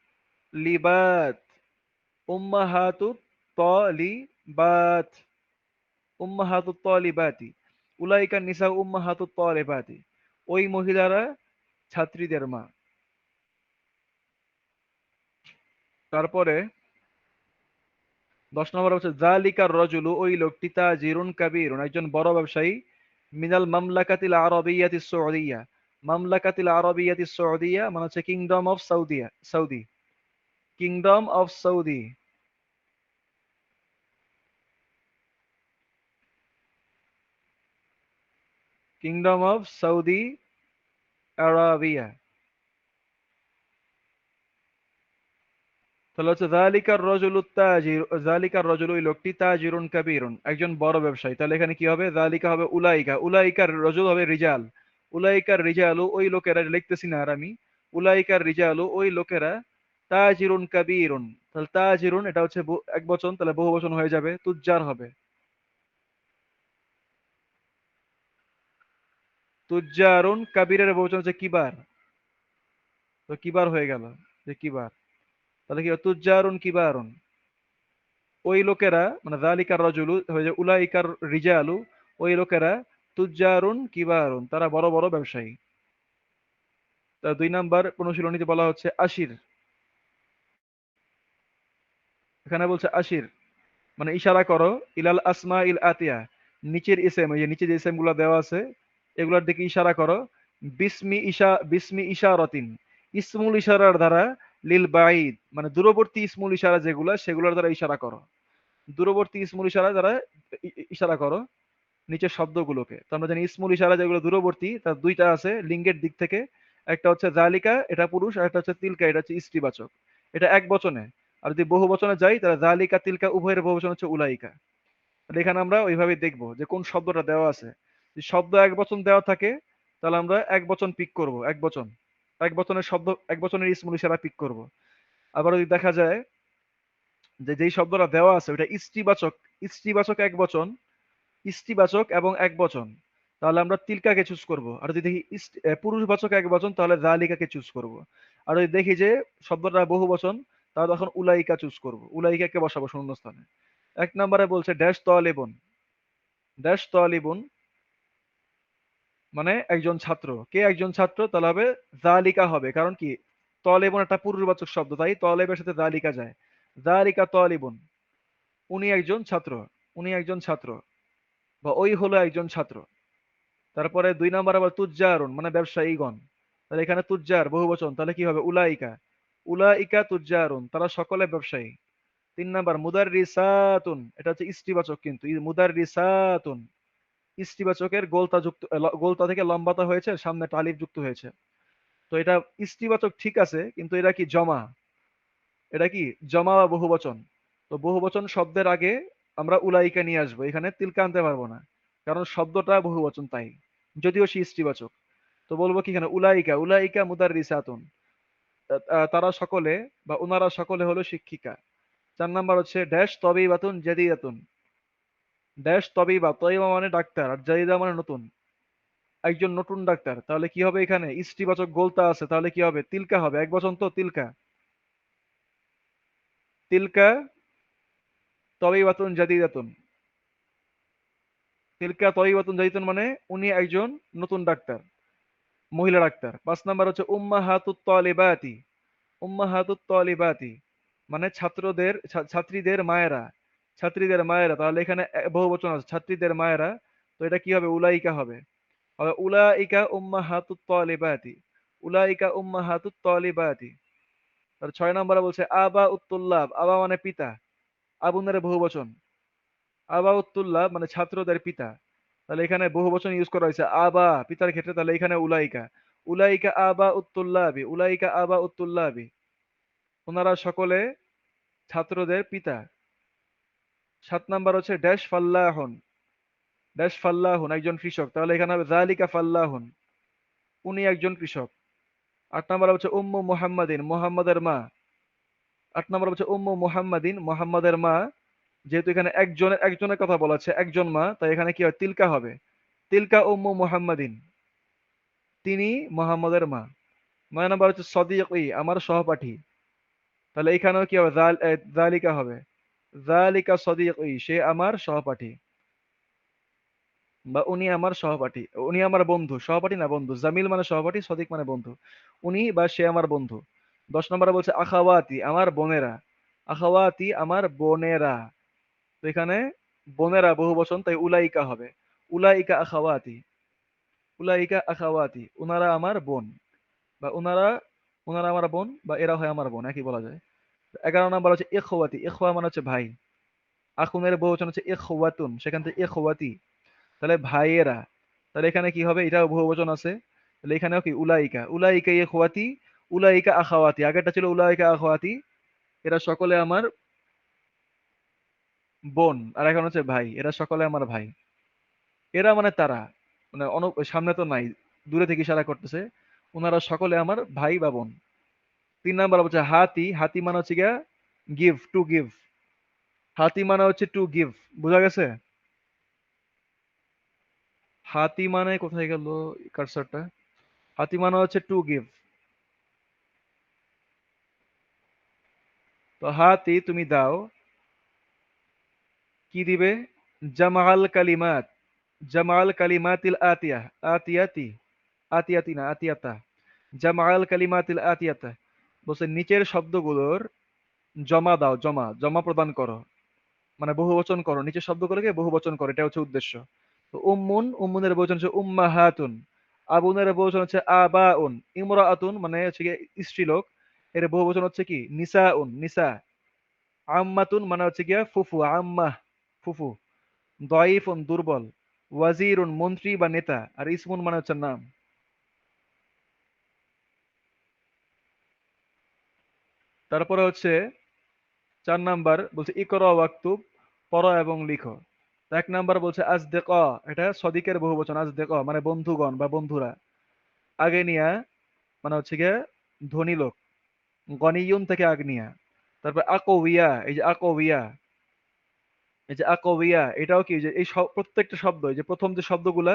তলিবাত, উম্মাহাতুত তলিবাত, উম্মাহাতুত তলিবাতি, উলাইকা নিসা উম্মাহাতুত তলিবাতি, ওই মহিলারা ছাত্রীদের মা। তারপরে 10 নম্বর হচ্ছে জালিকার রজুলু, ওই লোকটি, তাজিরুন কাবীরুন, একজন বড় ব্যবসায়ী, মিনাল মামলাকাতিল আরাবিয়াতিস সউদিয়া, মামলাকাতিল আরাবিয়াতিস সউদিয়া মানে হচ্ছে kingdom of Saudia, Saudi, kingdom of Saudi, kingdom of Saudi Arabia. তাহলে হচ্ছে জালিকার রজুলু তাজির, জালিকার রজুলু, ওই লোকটি, তাজিরুন কাবীরুন, একজন বড় ব্যবসায়ী। তাহলে এখানে কি হবে? জালিকা হবে উলাইকা, উলাইকার রজুল হবে রিজাল, উলাইকার রিজালু, ওই লোকেরা, লিখতেছি না আর আমি, উলাইকার রিজালু, ওই লোকেরা, তাজিরুন কাবীরুন, তাহলে তাজিরুন এটা হচ্ছে এক বচন, তাহলে বহু বচন হয়ে যাবে, তুজ্জার হবে। তুজ্জারুন কাবিরের বহুবচন হচ্ছে কিবার, তো কিবার হয়ে গেল, যে কিবার। তাহলে কি হবে? তুজ্জারুন কিবারুন। ওই লোকেরা মানে যালিকার রাজুলু হয়ে যায় উলাইকার রিজালু, ওই লোকেরা তুজ্জারুন কিবারুন, তারা বড় বড় ব্যবসায়ী। তা 2 নাম্বার অনুশীলনীতে বলা হচ্ছে আশির। এখানে বলছে আশির মানে ইশারা করো, ইলাল আসমা ইল আতিয়া, নিচের ইসেম, এই যে নিচে যে ইসেম গুলা দেওয়া আছে এগুলার দিকে ইশারা করো। বিসমি ইশারাতিন, ইসমুল ইশারার দ্বারা, লিল বাইদ মানে দূরবর্তী ইসমুল ইশারা যেগুলা সেগুলোর দ্বারা ইশারা করো। দূরবর্তী ইসমুল ইশারা দ্বারা ইশারা করো নিচের শব্দগুলোকে। তো আমরা জানি ইসমুল ইশারা যেগুলো দূরবর্তী তার দুইটা আছে লিঙ্গের দিক থেকে, একটা হচ্ছে জালিকা এটা পুরুষ, আর একটা হচ্ছে তিলকা এটা হচ্ছে স্ত্রীবাচক, এটা এক বচনে। আর যদি বহু বচনে যাই তাহলে জালিকা তিলকা উভয়ের বহু বচন হচ্ছে উলাইকা। তাহলে এখানে আমরা ওইভাবে দেখবো যে কোন শব্দটা দেওয়া আছে। যদি শব্দ এক বচন দেওয়া থাকে তাহলে আমরা এক বচন পিক করব, এক বচন, এক বচনের শব্দ, এক বচনের ইসমুল ইশারা পিক করব। আবার যদি দেখা যায় যে যেই শব্দটা দেওয়া আছে ওইটা স্ত্রীবাচক, স্ত্রীবাচক এক বচন, স্ত্রীবাচক এবং এক বচন, তাহলে আমরা তিলকাকে চুজ করব। আর যদি দেখি পুরুষবাচক এক বচন তাহলে জালিকাকে চুজ করব। আর যদি দেখি যে শব্দটা বহু বচন তাহলে তখন উলাইকা চুজ করব, উলাইকাকে বসাবো শূন্যস্থানে। 1 নম্বরে বলছে ড্যাশ তলেবন, ড্যাশ তলিবুন মানে একজন ছাত্র, কে একজন ছাত্র, তাহলে হবে জালিকা হবে, কারণ কি তলেবন একটা পুরুষবাচক শব্দ, তাই তলেবের সাথে জালিকা যায়। জালিকা তলিবুন, উনি একজন ছাত্র, উনি একজন ছাত্র, বা ওই হলো একজন ছাত্র। তারপরে 2 নম্বর আবার তুজ্জারুন মানে ব্যবসায়ীগণ, তাহলে এখানে তুজ্জার বহুবচন, তাহলে কি হবে উলাইকা, উলাইকা তুজ্জারুন তারা সকলে ব্যবসায়ী। 3 নম্বর মুদাররিসাতুন এটা হচ্ছে স্ত্রীবাচক, কিন্তু মুদাররিসাতুন স্ত্রীবাচকের গোলতা যুক্ত, গোলতা থেকে লম্বাতা হয়েছে, সামনে টালিফ যুক্ত হয়েছে। তো এটা স্ত্রীবাচক ঠিক আছে, কিন্তু এটা কি জমা, এটা কি জমা বা বহুবচন। তো বহুবচন শব্দের আগে আমরা উলাইকা নিয়ে আসবো, এখানে তিলকা আনতে পারবো না, কারণ শব্দটা বহুবচন তাই, যদিও সে স্ত্রীবাচক। তো বলবো কি এখানে উলাইকা, উলাইকা মুদাররিসাতুন, তারা সকলে বা ওনারা সকলে হলো শিক্ষিকা। 4 নম্বর হচ্ছে ড্যাশ তবিবাতুন জাদিদাতুন, ড্যাশ তবিবা, তবিবা মানে ডাক্তার, আর জাদিদা মানে নতুন, একজন নতুন ডাক্তার। তাহলে কি হবে এখানে স্ত্রীবাচক গোলতা আছে, তাহলে কি হবে তিলকা হবে, এক বচন তো তিলকা, তিলকা তবিবাতুন জাদিদাতুন, তিলকা তবিবাতুন জাদিদাতুন মানে উনি একজন নতুন ডাক্তার, মহিলা ডাক্তার। 5 নম্বর হচ্ছে উম্মাহাতুত তালিবাতি, উম্মাহাতুত তালিবাতি মানে ছাত্রদের ছাত্রীদের মায়েরা, ছাত্রীদের মায়েরা, তাহলে এখানে বহুবচন আছে ছাত্রীদের মায়েরা, তো এটা কি হবে উলাইকা হবে। উলাইকা উম্মাহাতুত তালিবাতি, উলাইকা উম্মাহাতুত তালিবাতি। আর 6 নম্বরে বলছে আবা উত্তুল্লাব, আবা মানে পিতা, আবুনের বহুবচন, আবা উত্তুল্লাব মানে ছাত্রদের পিতা, তাহলে এখানে বহুবচন ইউজ করা হয়েছে আবা পিতার ক্ষেত্রে, তাহলে এখানে উলাইকা, উলাইকা আবা উত্তুল্লাবি, উলাইকা আবা উত্তুল্লাবি ওনারা সকলে ছাত্রদের পিতা। 7 নম্বর হচ্ছে ড্যাশ ফাল্লাহন, ড্যাশ ফাল্লাহুন একজন কৃষক, তাহলে এখানে হবে জালিকা ফাল্লাহুন, উনি একজন কৃষক। 8 নম্বর হচ্ছে উম্মু মুহাম্মাদিন, মুহাম্মাদের মা। 8 নম্বর হচ্ছে উম্মু মুহাম্মাদিন, মুহাম্মাদের মা, যেহেতু এখানে একজনের একজনের কথা বলা হচ্ছে একজন মা, তাই এখানে কি হয় তিলকা হবে, তিলকা উম্মু মুহাম্মাদিন, তিনি মুহাম্মাদের মা। 9 নম্বর হচ্ছে সদিকি আমার সহপাঠী, তাহলে এখানেও কি হবে জালিকা হবে, জালিকা সদিকি সে আমার সহপাঠী, বা উনি আমার সহপাঠী, উনি আমার বন্ধু, সহপাঠী না বন্ধু, জামিল মানে সহপাঠী, সদিক মানে বন্ধু, উনি বা সে আমার বন্ধু। 10 নম্বরে বলছে আখাওয়াতি আমার বোনেরা, আখাওয়াতি আমার বোনেরা, তো এখানে বোনেরা বহু বচন তাই উলাইকা হবে, উলাইকা আখাওয়াতি, উলাইকা আখাওয়াতি উনারা আমার বোন, বা উনারা, উনারা আমার বোন বা এরা হয় আমার বোন, একই বলা যায়। 11 নম্বর হচ্ছে ইখওয়াতি, ইখওয়া মানে হচ্ছে ভাই, আখুনের বহুবচন হচ্ছে ইখওয়াতুন, সেখান থেকে ইখওয়াতি, তাহলে ভাইয়েরা, তাহলে এখানে কি হবে এটাও বহুবচন আছে, তাহলে এখানেও কি উলাইকা, উলাইকা ইখওয়াতি, উলাইকা আখাওয়াতি, আগেরটা ছিল উলাইকা আখাওয়াতি, এরা সকলে আমার বোন, আর এখন হচ্ছে ভাই, এরা সকলে আমার ভাই। এরা মানে তারা, মানে সামনে তো নাই, দূরে থেকে ইশারা করতেছে, ওনারা সকলে আমার ভাই বা বোন। 3 নাম্বার হচ্ছে হাতি, হাতি মানে হচ্ছে গিয়া গিভ, টু গিভ। হাতি মানে হচ্ছে টু গিভ। বুঝা গেছে? হাতি মানে কোথায় গেল কারসরটা? হাতি মানে হচ্ছে টু গিভ। তো হাতি তুমি দাও, কি দিবে? জামাল কালিমাত, জামাল কালিমাতিল আতিয়া, আতিয়াতি, আতিয়াতি না আতিয়াতা, জামাল কালিমাতিল আতিয়াতা। বলছে নিচের শব্দগুলোর জমা দাও, জমা জমা প্রদান করো, মানে বহুবচন করো, নিচের শব্দগুলোকে বহুবচন করো, এটা হচ্ছে উদ্দেশ্য। তো উম্মুন, উম্মুনের বহুবচন হচ্ছে উম্মাহাতুন, আবুনের বহুবচন হচ্ছে আবাউন, ইমরাআতুন মানে হচ্ছে গিয়ে স্ত্রীলোক, এর বহুবচন হচ্ছে কি নিসাউন, নিসা। আম্মাতুন মানে হচ্ছে গিয়া ফুফু, আম্মা ফুফু। দয়ীফুন দুর্বল। ওয়াজিরুন মন্ত্রী বা নেতা। আর ইসমুন মানে হচ্ছে নাম। তারপরে হচ্ছে 4 নাম্বার বলছে ইকরা ওয়াক্তুব, পড়ো এবং লিখো। তো 1 নাম্বার বলছে আজদেক, এটা সদিকের বহুবচন, আজদেক মানে বন্ধুগণ বা বন্ধুরা। আগে নিয়া মানে হচ্ছে গিয়ে ধনী লোক, গনিয়ুন থেকে আগনিয়া। তারপর আকোবিয়া, এই যে আকোবিয়া, এই যে আকোবিয়া, এটাও কি যে এই প্রত্যেকটা শব্দ, এই যে প্রথম যে শব্দগুলা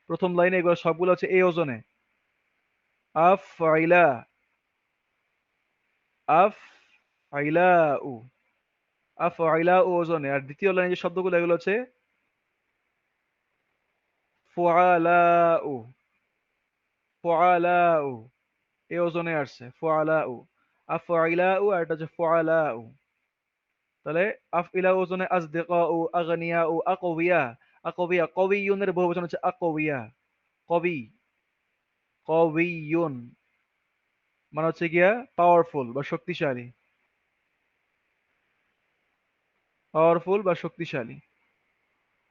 প্রথম লাইনে, এগুলো সবগুলো হচ্ছে এই ওজনে। আফ আইলা, আফ আইলা উ, আফ আইলা উ ওজনে। আর দ্বিতীয় লাইনে যে শব্দগুলো এগুলো হচ্ছে ফুআলা উ, ফুআলা উ, এই ওজনে আসছে ফুআলা উ। আফ আইলা উ আর এটা হচ্ছে ফুআলা উ। তাহলে আফইলা ওজনে আজদিকা ও আগনিয়া ও আকবিয়া। আকবিয়া, কবিয়ুনের বহুবচন হচ্ছে আকবিয়া। কবি, কবিয়ুন মানে হচ্ছে গিয়া পাওয়ারফুল বা শক্তিশালী, পাওয়ারফুল বা শক্তিশালী।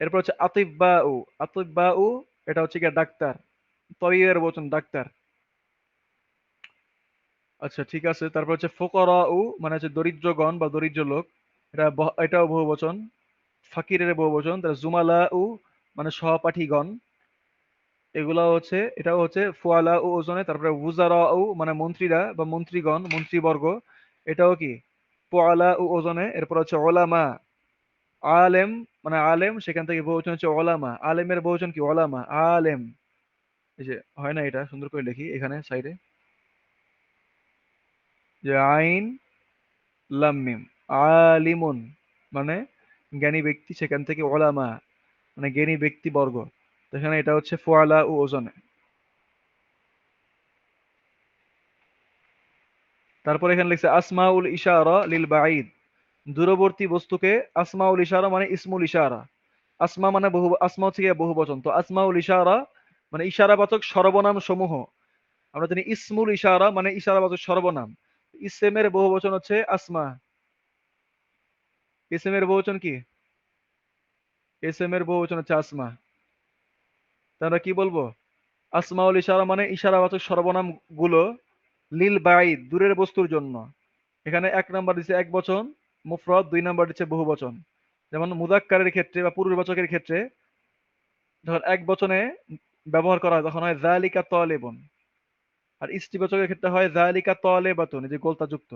এরপর হচ্ছে আতিব্বা ও, আতিব্বা ও এটা হচ্ছে গিয়া ডাক্তার, তবিবের বচন ডাক্তার। আচ্ছা ঠিক আছে। তারপর হচ্ছে ফোকরা ও মানে হচ্ছে দরিদ্রগণ বা দরিদ্র লোক, এটাও বহুবচন। ফাকিরের বহুবচন। তার জুমালা ও মানে সহপাঠীগণ, এগুলা হচ্ছে, এটাও হচ্ছে ফুয়ালা ও ওজনে। তারপরে উজারা ও মানে মন্ত্রীরা বা মন্ত্রীগণ, মন্ত্রীবর্গ, এটাও কি ফুয়ালা ও ওজনে। এরপর হচ্ছে ওলামা, আলেম মানে আলেম, সেখান থেকে বহুবচন হচ্ছে ওলামা। আলেমের বহুবচন কি ওলামা, আলেম। এই যে হয় না, এটা সুন্দর করে লিখি এখানে সাইডে, যে আইন লাম মিম, আলিমুন মানে জ্ঞানী ব্যক্তি, সেখান থেকে ওলামা মানে জ্ঞানী ব্যক্তি বর্গ। তো এখানে এটা হচ্ছে ফুয়ালা ও ওজনে। তারপর এখানে লিখছে আসমাউল ইশারা লিল বাঈদ, দূরবর্তী বস্তুকে আসমাউল ইশারা মানে ইসমুল ইশারা। আসমা মানে বহু, আসমা হচ্ছে গিয়ে বহু বচন, তো আসমাউল ইশারা মানে ইশারাবাচক সর্বনাম সমূহ। আমরা জানি ইসমুল ইশারা মানে ইশারাবাচক সর্বনাম। ইসমের বহু বচন হচ্ছে আসমা। ইসমের বহু বচন কি? ইসমের বহু বচন হচ্ছে আসমা। তাহলে কি বলবো? আসমাউল ইশারা মানে ইশারাবাচক সর্বনাম গুলো, লিল বাঈদ দূরের বস্তুর জন্য। এখানে 1 নাম্বার দিচ্ছে এক বচন মুফরদ, 2 নাম্বার দিচ্ছে বহু বচন। যেমন মুযাক্কারের ক্ষেত্রে বা পুরুষবাচকের ক্ষেত্রে যখন এক বচনে ব্যবহার করা হয় তখন হয় যালিকা তালিবুন। আর স্ত্রীবাচকের ক্ষেত্রে হয় যালিকা তালিবাতুন, এই যে গোলতা যুক্ত।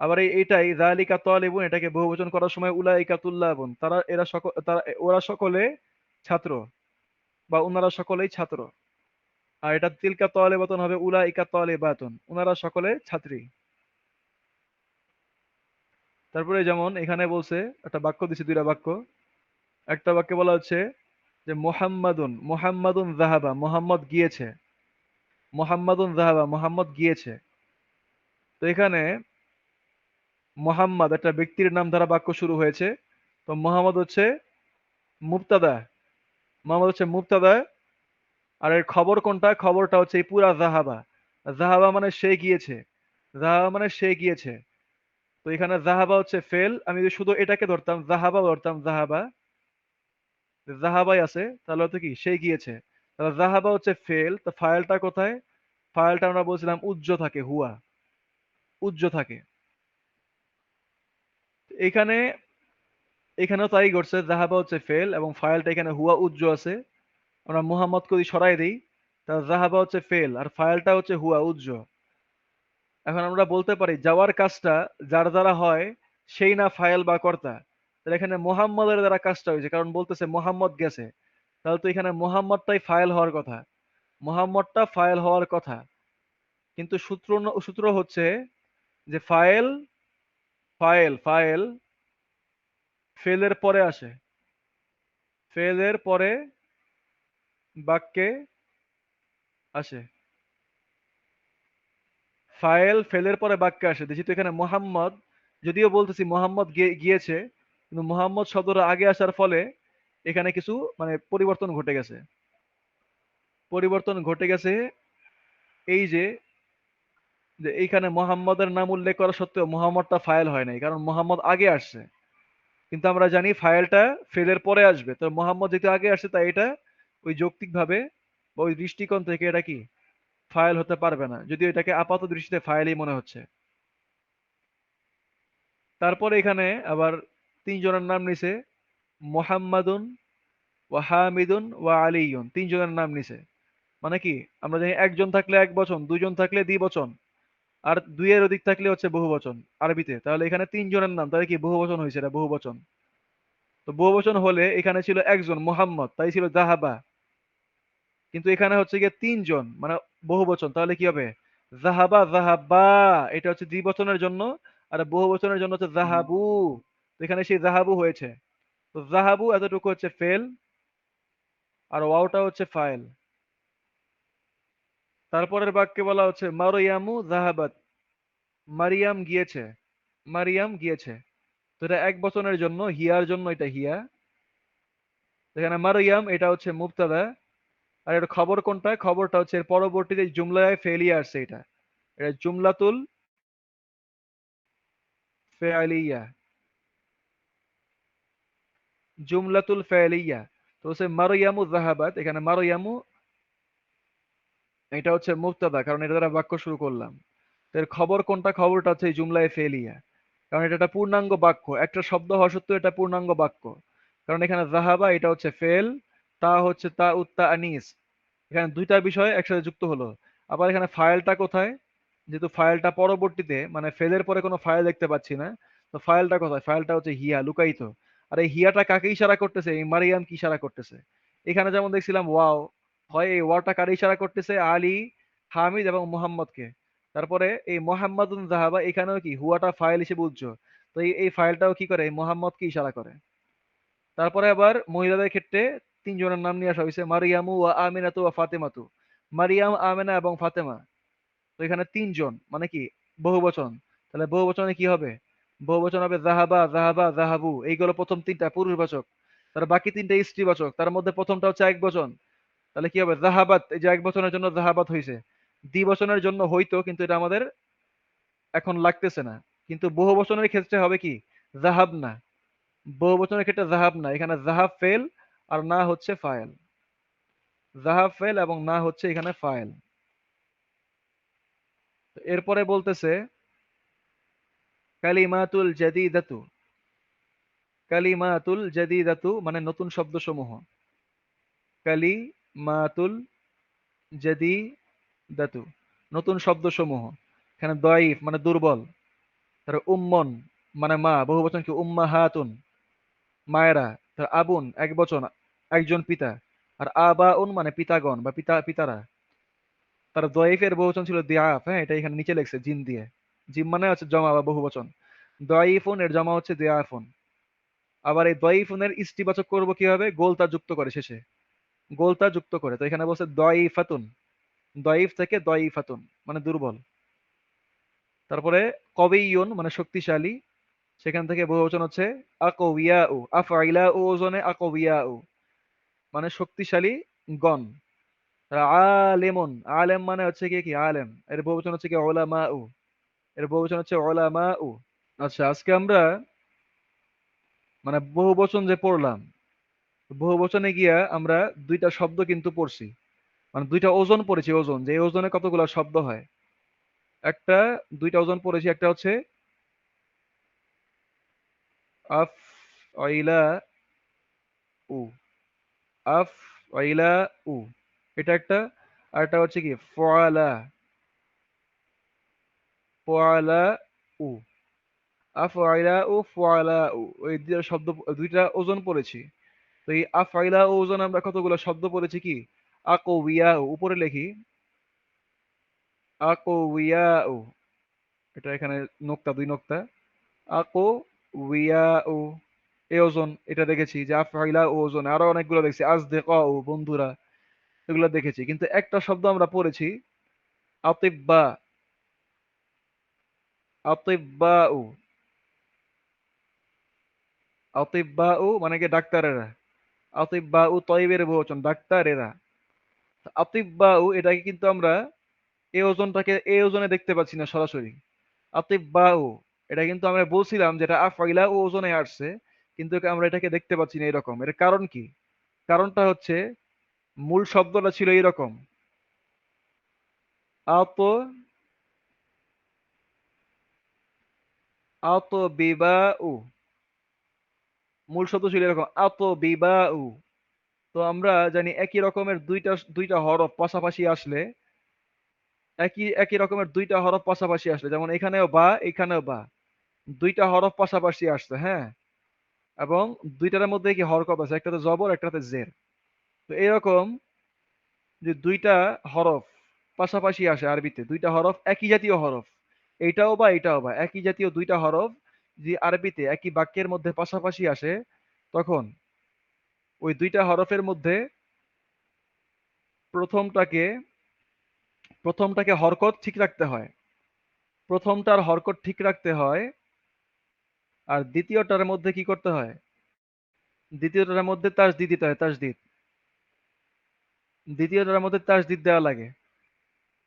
আবার এইটাই যালিকা তালিবুন, এটাকে বহুবচন করার সময় উলাইকা তুল্লাবুন, তারা এরা সকল, তারা ওরা সকলে ছাত্র বা উনারা সকলেই ছাত্র। আর এটা তিলকা তালিবাতুন হবে উলাইকা তালিবাতুন, উনারা সকলে ছাত্রী। তারপরে যেমন এখানে বলছে, একটা বাক্য দিচ্ছে, 2টা বাক্য। একটা বাক্যে বলা হচ্ছে যে মোহাম্মাদুন, মোহাম্মাদুন জাহাবা, মোহাম্মদ গিয়েছে। মোহাম্মাদুন জাহাবা, মোহাম্মদ গিয়েছে। তো এখানে মোহাম্মদ একটা ব্যক্তির নাম দ্বারা বাক্য শুরু হয়েছে। তো মোহাম্মদ হচ্ছে মুবতাদা, মোহাম্মদ হচ্ছে মুবতাদা। আর এর খবর কোনটা? খবরটা হচ্ছে এই পুরা জাহাবা। জাহাবা মানে সে গিয়েছে, জাহাবা মানে সে গিয়েছে। তো এখানে জাহাবা হচ্ছে ফেল, আমি যদি শুধু এটাকে ধরতাম, জাহাবা ধরতাম, জাহাবা, জাহাবাই আছে, তাহলে হতো কি সে গিয়েছে। তাহলে জাহাবা হচ্ছে ফেল, তো ফাইলটা কোথায়? ফাইলটা আমরা বলছিলাম উজ্জ থাকে, হুয়া, উজ্জ থাকে। এখানে, এখানেও তাই ঘটছে, জাহাবা হচ্ছে ফেল এবং ফাইলটা এখানে হুয়া উজ্জ আছে। আমরা মুহাম্মদকে যদি সরাই দিই, তাহলে জাহাবা হচ্ছে ফেল আর ফাইলটা হচ্ছে হুয়া উজ্জ। এখন আমরা বলতে পারি যাওয়ার কাজটা যার দ্বারা হয়, সেই না ফাইল বা কর্তা। তাহলে এখানে মোহাম্মদের দ্বারা কাজটা হয়েছে, কারণ বলতেছে মোহাম্মদ গেছে। তাহলে তো এখানে মোহাম্মদটাই ফাইল হওয়ার কথা, মোহাম্মদটা ফাইল হওয়ার কথা। কিন্তু সূত্র হচ্ছে যে ফাইল ফাইল ফাইল ফেলের পরে আসে, ফেলের পরে বাক্যে আসে, ফাইল ফেলের পরে বাক্যে আসে। যেহেতু এখানে মোহাম্মদ, যদিও বলতেছি মোহাম্মদ গিয়েছে, কিন্তু মোহাম্মদ শব্দটা আগে আসার ফলে এখানে কিছু মানে পরিবর্তন ঘটে গেছে। পরিবর্তন ঘটে গেছে এই যে, যে এইখানে মোহাম্মদের নাম উল্লেখ করা সত্ত্বেও মোহাম্মদটা ফাইল হয় নাই, কারণ মোহাম্মদ আগে আসছে। কিন্তু আমরা জানি ফাইলটা ফেলের পরে আসবে, তো মোহাম্মদ যেহেতু আগে আসছে তাই এটা ওই যৌক্তিক ভাবে বা ওই দৃষ্টিকোণ থেকে এটা কি ফাইল হতে পারবে না, যদিও এটাকে আপাত দৃষ্টিতে ফাইলই মনে হচ্ছে। তারপরে এখানে আবার তিনজনের নাম নিছে, মোহাম্মদুন ওয়া হামিদুন ওয়া আলিয়ুন, তিনজনের নাম নিছে। মানে কি, আমরা জানি একজন থাকলে এক বচন, দুইজন থাকলে দ্বিবচন, আর দুইয়ের অধিক থাকলে হচ্ছে বহুবচন আরবিতে। তাহলে এখানে তিনজনের নাম, তাহলে কি বহুবচন হয়েছে, এটা বহুবচন। তো বহুবচন হলে এখানে ছিল একজন মোহাম্মদ, তাই ছিল জাহাবা। কিন্তু এখানে হচ্ছে গিয়ে তিনজন মানে বহুবচন, তাহলে কি হবে, জাহাবা জাহাবা, এটা হচ্ছে দ্বিবচনের জন্য। আর বহুবচনের জন্য হচ্ছে জাহাবু। তো এখানে সেই জাহাবু হয়েছে। তো জাহাবু এতটুকু হচ্ছে ফেল, আর ওয়াওটা হচ্ছে ফাইল। তারপরের বাক্যে বলা হচ্ছে মারয়ামু জাহাবাত, মারিয়াম গিয়েছে, মারিয়াম গিয়েছে। তো এটা এক বচনের জন্য, হিয়ার জন্য এটা হিয়া। এখানে মারয়াম এটা হচ্ছে মুবতাদা। আর এটা খবর কোনটা, খবরটা হচ্ছে এর পরবর্তীতে জুমলায় ফেলিয়া আসছে, এটা এটা জুমলাতুল ফেলিয়া, জুমলাতুল ফেলিয়া। তো হচ্ছে মারয়ামু জাহাবাত, এখানে মারয়ামু এটা হচ্ছে মুবতাদা, কারণ এটা দ্বারা বাক্য শুরু করলাম। তো এর খবর কোনটা, খবরটা হচ্ছে এই জুমলায় ফেলিয়া, কারণ এটা একটা পূর্ণাঙ্গ বাক্য, একটা শব্দ হওয়া সত্ত্বেও এটা পূর্ণাঙ্গ বাক্য। কারণ এখানে জাহাবা এটা হচ্ছে ফেল, তা হচ্ছে তা উত্তা আনিস, এখানে দুইটা বিষয় একসাথে যুক্ত হলো। আবার এখানে ফাইলটা কোথায়, যেহেতু ফাইলটা পরবর্তীতে মানে ফেলের পরে কোনো ফাইল দেখতে পাচ্ছি না, তো ফাইলটা কোথায়, ফাইলটা হচ্ছে হিয়া, লুকায়িত। আর এই হিয়াটা কাকে ইশারা করতেছে, এই মারিয়াম কি ইশারা করতেছে। এখানে যেমন দেখছিলাম ওয়াও, হয় এই ওয়াওটা কারে ইশারা করতেছে, আলী, হামিদ এবং মোহাম্মদকে। তারপরে এই মোহাম্মদুন জাহাবা, এখানেও কি হুয়াটা ফাইল হিসেবে বুঝছো। তো এই ফাইলটাও কি করে, এই মোহাম্মদকে ইশারা করে। তারপরে আবার মহিলাদের ক্ষেত্রে তিনজনের নাম নিয়ে আসা হয়েছে, মারিয়ামু ওয়া আমিনাতু ওয়া ফাতেমাতু, মারিয়াম, আমেনা এবং ফাতেমা। তো এখানে তিনজন মানে কি বহুবচন। তাহলে বহুবচনে কি হবে, বহুবচন হবে জাহাবা জাহাবা জাহাবু, এইগুলো প্রথম তিনটা পুরুষবাচক। তার বাকি তিনটা স্ত্রীবাচক, তার মধ্যে প্রথমটা হচ্ছে এক বচন। তাহলে কি হবে, জাহাবাত, এই যে এক বচনের জন্য জাহাবাত হয়েছে। দ্বিবচনের জন্য হইতো, কিন্তু এটা আমাদের এখন লাগতেছে না। কিন্তু বহুবচনের ক্ষেত্রে হবে কি, জাহাব না, বহুবচনের ক্ষেত্রে জাহাব না, এখানে জাহাব ফেল আর না হচ্ছে ফাইল। জাহাব ফেল এবং না হচ্ছে এখানে ফাইল। এরপরে বলতেছে কালিমাতুল জাদিদাতু, কালিমাতুল জাদিদাতু মানে নতুন শব্দসমূহ, কালিমাতুল জাদিদাতু নতুন শব্দসমূহ। এখানে দয়ীফ মানে দুর্বল। তার উম্মন মানে মা, বহুবচন কি উম্মাহাতুন, মায়েরা। তার আবুন এক বচন, একজন পিতা। আর আবাউন মানে পিতাগণ বা পিতারা। তার দয়ীফের বহুবচন ছিল দিয়াফ, হ্যাঁ এটা এখানে নিচে লেখছে জিম দিয়ে। জিম মানে হচ্ছে জমা বা বহুবচন। দয়ীফুন এর জমা হচ্ছে দিয়াফুন। আবার এই দয়ীফুনের ইস্তিবাচক করব কিভাবে, গোলতা যুক্ত করে শেষে, গোলতা যুক্ত করে। তো এখানে বলছে দয়ীফাতুন, দয়ীফ থেকে দয়ীফাতুন মানে দুর্বল। তারপরে কবিয়ুন মানে শক্তিশালী, সেখান থেকে বহুবচন হচ্ছে আকওয়িয়াউ, আফআইলা ও ওজনে আকওয়িয়াউ মানে শক্তিশালী গণ। আর আলেমুন, আলেম মানে হচ্ছে কি কি আলেম, এর বহুবচন হচ্ছে কি উলামাউ, এর বহুবচন হচ্ছে উলামাউ। আচ্ছা, আজকে আমরা মানে বহুবচন যে পড়লাম, বহুবচনে গিয়া আমরা দুইটা শব্দ কিন্তু পড়ছি, মানে দুইটা ওজন পড়েছি, ওজন যে এই ওজনে কতগুলা শব্দ হয়। একটা দুইটা ওজন পড়েছি, একটা হচ্ছে আফ অইলা উ, আফ অইলা উ, এটা একটা। আর একটা হচ্ছে কি ফআলা, ফআলা উ। আফআইলা ও ফুআলা ও, ওই দুইটা শব্দ, দুইটা ওজন পড়েছি। তো এই আফআইলা ও ওজন আমরা কতগুলো শব্দ পড়েছি কি? আকওয়িয়া, উপরে লিখি আকওয়িয়া, এটা এখানে নোক্তা, দুই নোক্তা। আকওয়িয়া, এই ওজন এটা দেখেছি যে আফআইলা ও ওজন, আরো অনেকগুলো দেখছি আজদিকা ও, বন্ধুরা, এগুলো দেখেছি। কিন্তু একটা শব্দ আমরা পড়েছি আতিব্বা, আতিব্বা ও, আতিব্বা ও মানে কি ডাক্তারেরা, আতিব্বা ও তয়বের বহুবচন, ডাক্তারেরা। আতিব্বা ও এটাকে কিন্তু আমরা এই ওজনটাকে এই ওজনে দেখতে পাচ্ছি না সরাসরি। আতিব্বা ও, এটা কিন্তু আমরা বলছিলাম যেটা আফআইলা ও ওজনে আসছে, কিন্তু আমরা এটাকে দেখতে পাচ্ছি না এরকম। এর কারণ কি? কারণটা হচ্ছে মূল শব্দটা ছিল এরকম, আত আত বিবা উ, মূল শব্দ ছিল এরকম আত বিবা উ। তো আমরা জানি একই রকমের দুইটা দুইটা হরফ পাশাপাশি আসলে, একই একই রকমের দুইটা হরফ পাশাপাশি আসলে, যেমন এখানেও বা এখানেও বা, দুইটা হরফ পাশাপাশি আসছে, হ্যাঁ, এবং দুইটার মধ্যে কি হরকত আছে, একটাতে জবর একটাতে জের। তো এরকম যে দুইটা হরফ পাশাপাশি আসে আরবিতে, দুইটা হরফ একই জাতীয় হরফ, এইটাও বা একই জাতীয় দুইটা হরফ যে আরবিতে একই বাক্যের মধ্যে পাশাপাশি আসে, তখন ওই দুইটা হরফের মধ্যে প্রথমটাকে প্রথমটাকে হরকত ঠিক রাখতে হয়, প্রথমটার হরকত ঠিক রাখতে হয়। আর দ্বিতীয়টার মধ্যে কি করতে হয়? দ্বিতীয়টার মধ্যে তাসদিদ দিতে হয়, তাসদিদ, দ্বিতীয়টার মধ্যে তাসদিদ দেওয়া লাগে।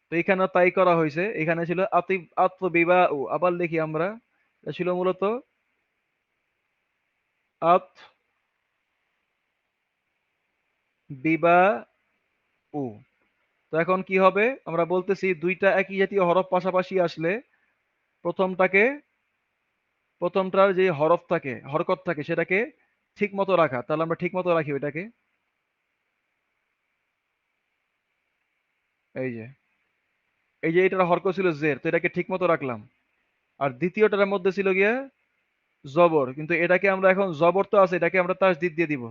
তো এখানে তাই করা হয়েছে, এখানে ছিল আতিব আত্মবিবা ও, আবার লিখি আমরা, এটা ছিল মূলত আত বিবা উ। তো এখন কি হবে? আমরা বলতেছি দুইটা একই জাতীয় হরফ পাশাপাশি আসলে প্রথমটাকে, প্রথমটার যে হরফ থাকে, হরকত থাকে, সেটাকে ঠিক মতো রাখা। তাহলে আমরা ঠিক মতো রাখি ওইটাকে, এই যে, এই যে এটার হরকত ছিল জের, তো এটাকে ঠিক মতো রাখলাম। আর দ্বিতীয়টার মধ্যে ছিল গিয়া জবর, কিন্তু এটাকে আমরা এখন জবর তো আছে, এটাকে আমরা তাসদিদ দিয়ে দিব,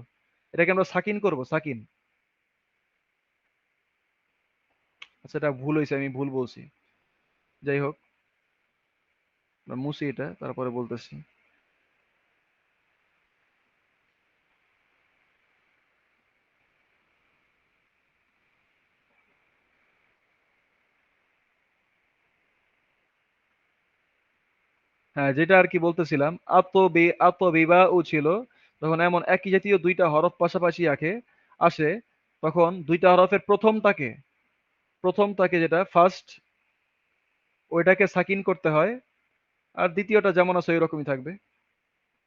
এটাকে আমরা সাকিন করব, সাকিন। আচ্ছা, এটা ভুল হয়েছে, আমি ভুল বলছি, যাই হোক, আমরা মুছি এটা, তারপরে বলতেছি। হ্যাঁ, যেটা আর কি বলতেছিলাম, আত্মবিবা ও ছিল তখন এমন একই জাতীয় দুইটা হরফ পাশাপাশি আসে, তখন দুইটা হরফের প্রথমটাকে যেটা ফার্স্ট, ওইটাকে সাকিন করতে হয়। আর দ্বিতীয়টা যেমন আছে ওই রকমই থাকবে,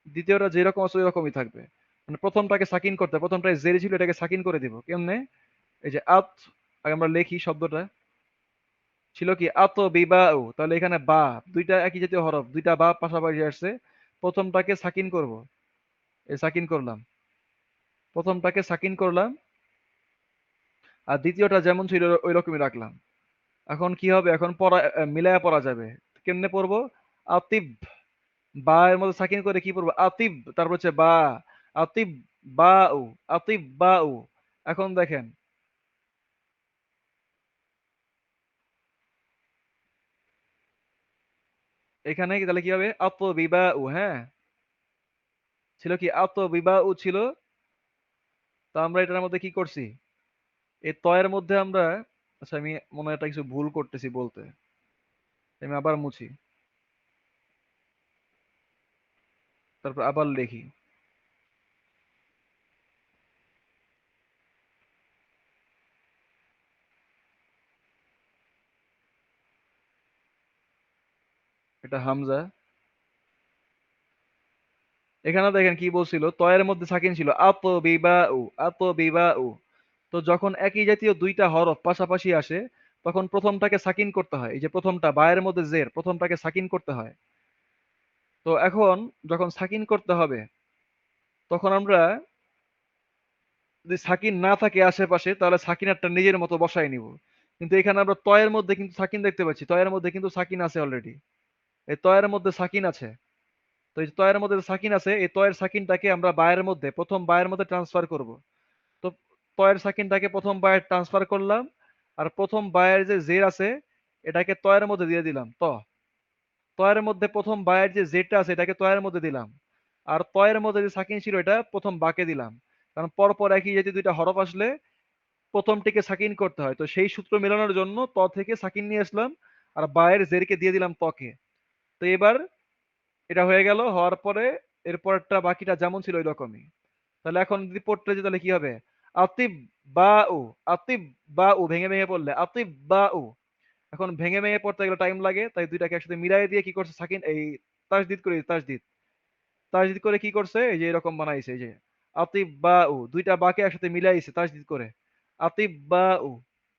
দ্বিতীয়টা যেরকম আছে ওই রকমই থাকবে। মানে প্রথমটাকে সাকিন করতে হয়, প্রথমটায় জেরে ছিল, এটাকে সাকিন করে দিব কেমনে? এই যে আত, আগে আমরা লিখি শব্দটা, ছিল কি আত বিবা ও, তাহলে এখানে বা, দুইটা একই জাতীয় হরফ, দুইটা বা পাশাপাশি আসছে, প্রথমটাকে সাকিন করব, এই সাকিন করলাম, প্রথমটাকে সাকিন করলাম, আর দ্বিতীয়টা যেমন ছিল ওই রকমই রাখলাম। এখন কি হবে? এখন পড়া মিলায়া পড়া যাবে। কেমনে পড়বো? আতিব, বা এর মধ্যে সাকিন করে কি পড়বো? আতিব, তারপর হচ্ছে বা, আতিব বা উ, আতিব বা উ। এখন দেখেন এখানে তাহলে কি হবে? আত বিবা উ, হ্যাঁ, ছিল কি আত বিবা উ ছিল। তো আমরা এটার মধ্যে কি করছি? এই তয়ের মধ্যে আমরা, আচ্ছা আমি মনে হয় একটা কিছু ভুল করতেছি বলতে, আমি আবার মুছি, তারপর আবার লিখি। এটা হামজা। এখানে দেখেন কি বলছিল, তয়ের মধ্যে সাকিন ছিল, আত বিবা উ, আত বিবা উ। তো যখন একই জাতীয় দুইটা হরফ পাশাপাশি আসে, তখন প্রথমটাকে সাকিন করতে হয়, এই যে প্রথমটা বায়ের মধ্যে জের, প্রথমটাকে সাকিন করতে হয়। তো এখন যখন সাকিন করতে হবে, তখন আমরা যদি সাকিন না থাকে আশেপাশে, তাহলে সাকিনারটা নিজের মতো বসায় নিব। কিন্তু এখানে আমরা তয়ের মধ্যে কিন্তু সাকিন দেখতে পাচ্ছি, তয়ের মধ্যে কিন্তু সাকিন আছে অলরেডি, এই তয়ের মধ্যে সাকিন আছে। এই যে তয়ের মধ্যে যে সাকিন আছে, এই তয়ের সাকিনটাকে আমরা বায়ের মধ্যে, প্রথম বায়ের মধ্যে ট্রান্সফার করব। তো তয়ের সাকিনটাকে প্রথম বায়ে ট্রান্সফার করলাম, আর প্রথম বায়ের যে জের আছে এটাকে তয়ের মধ্যে দিয়ে দিলাম। তয়ের মধ্যে প্রথম বায়ের যে জেরটা আছে এটাকে তয়ের মধ্যে দিলাম, আর তয়ের মধ্যে যে সাকিন ছিল এটা প্রথম বাকে দিলাম। কারণ পরপর একই যদি দুইটা হরফ আসলে প্রথমটিকে সাকিন করতে হয়, তো সেই সূত্র মেলানোর জন্য ত থেকে সাকিন নিয়ে আসলাম, আর বায়ের জেরকে দিয়ে দিলাম তকে। তো এবার এটা হয়ে গেল, হওয়ার পরে এরপরটা বাকিটা যেমন ছিল ওই রকমই। তাহলে এখন যদি পড়তে যাই তাহলে কি হবে? আতিব বা উ, আতিব বা উ, ভেঙে ভেঙে পড়লে আতিব বা উ। এখন ভেঙে ভেঙে পড়তে গেলে টাইম লাগে, তাই দুইটাকে একসাথে মিলাই দিয়ে কি করছে সাকিন এই তাসদিদ করে, তাসদিদ তাসদিদ করে কি করছে, এই যে এরকম বানাইছে, এই যে আতিব বা উ, দুইটা বাকে একসাথে মিলাইছে তাসদিদ করে, আতিব বা উ।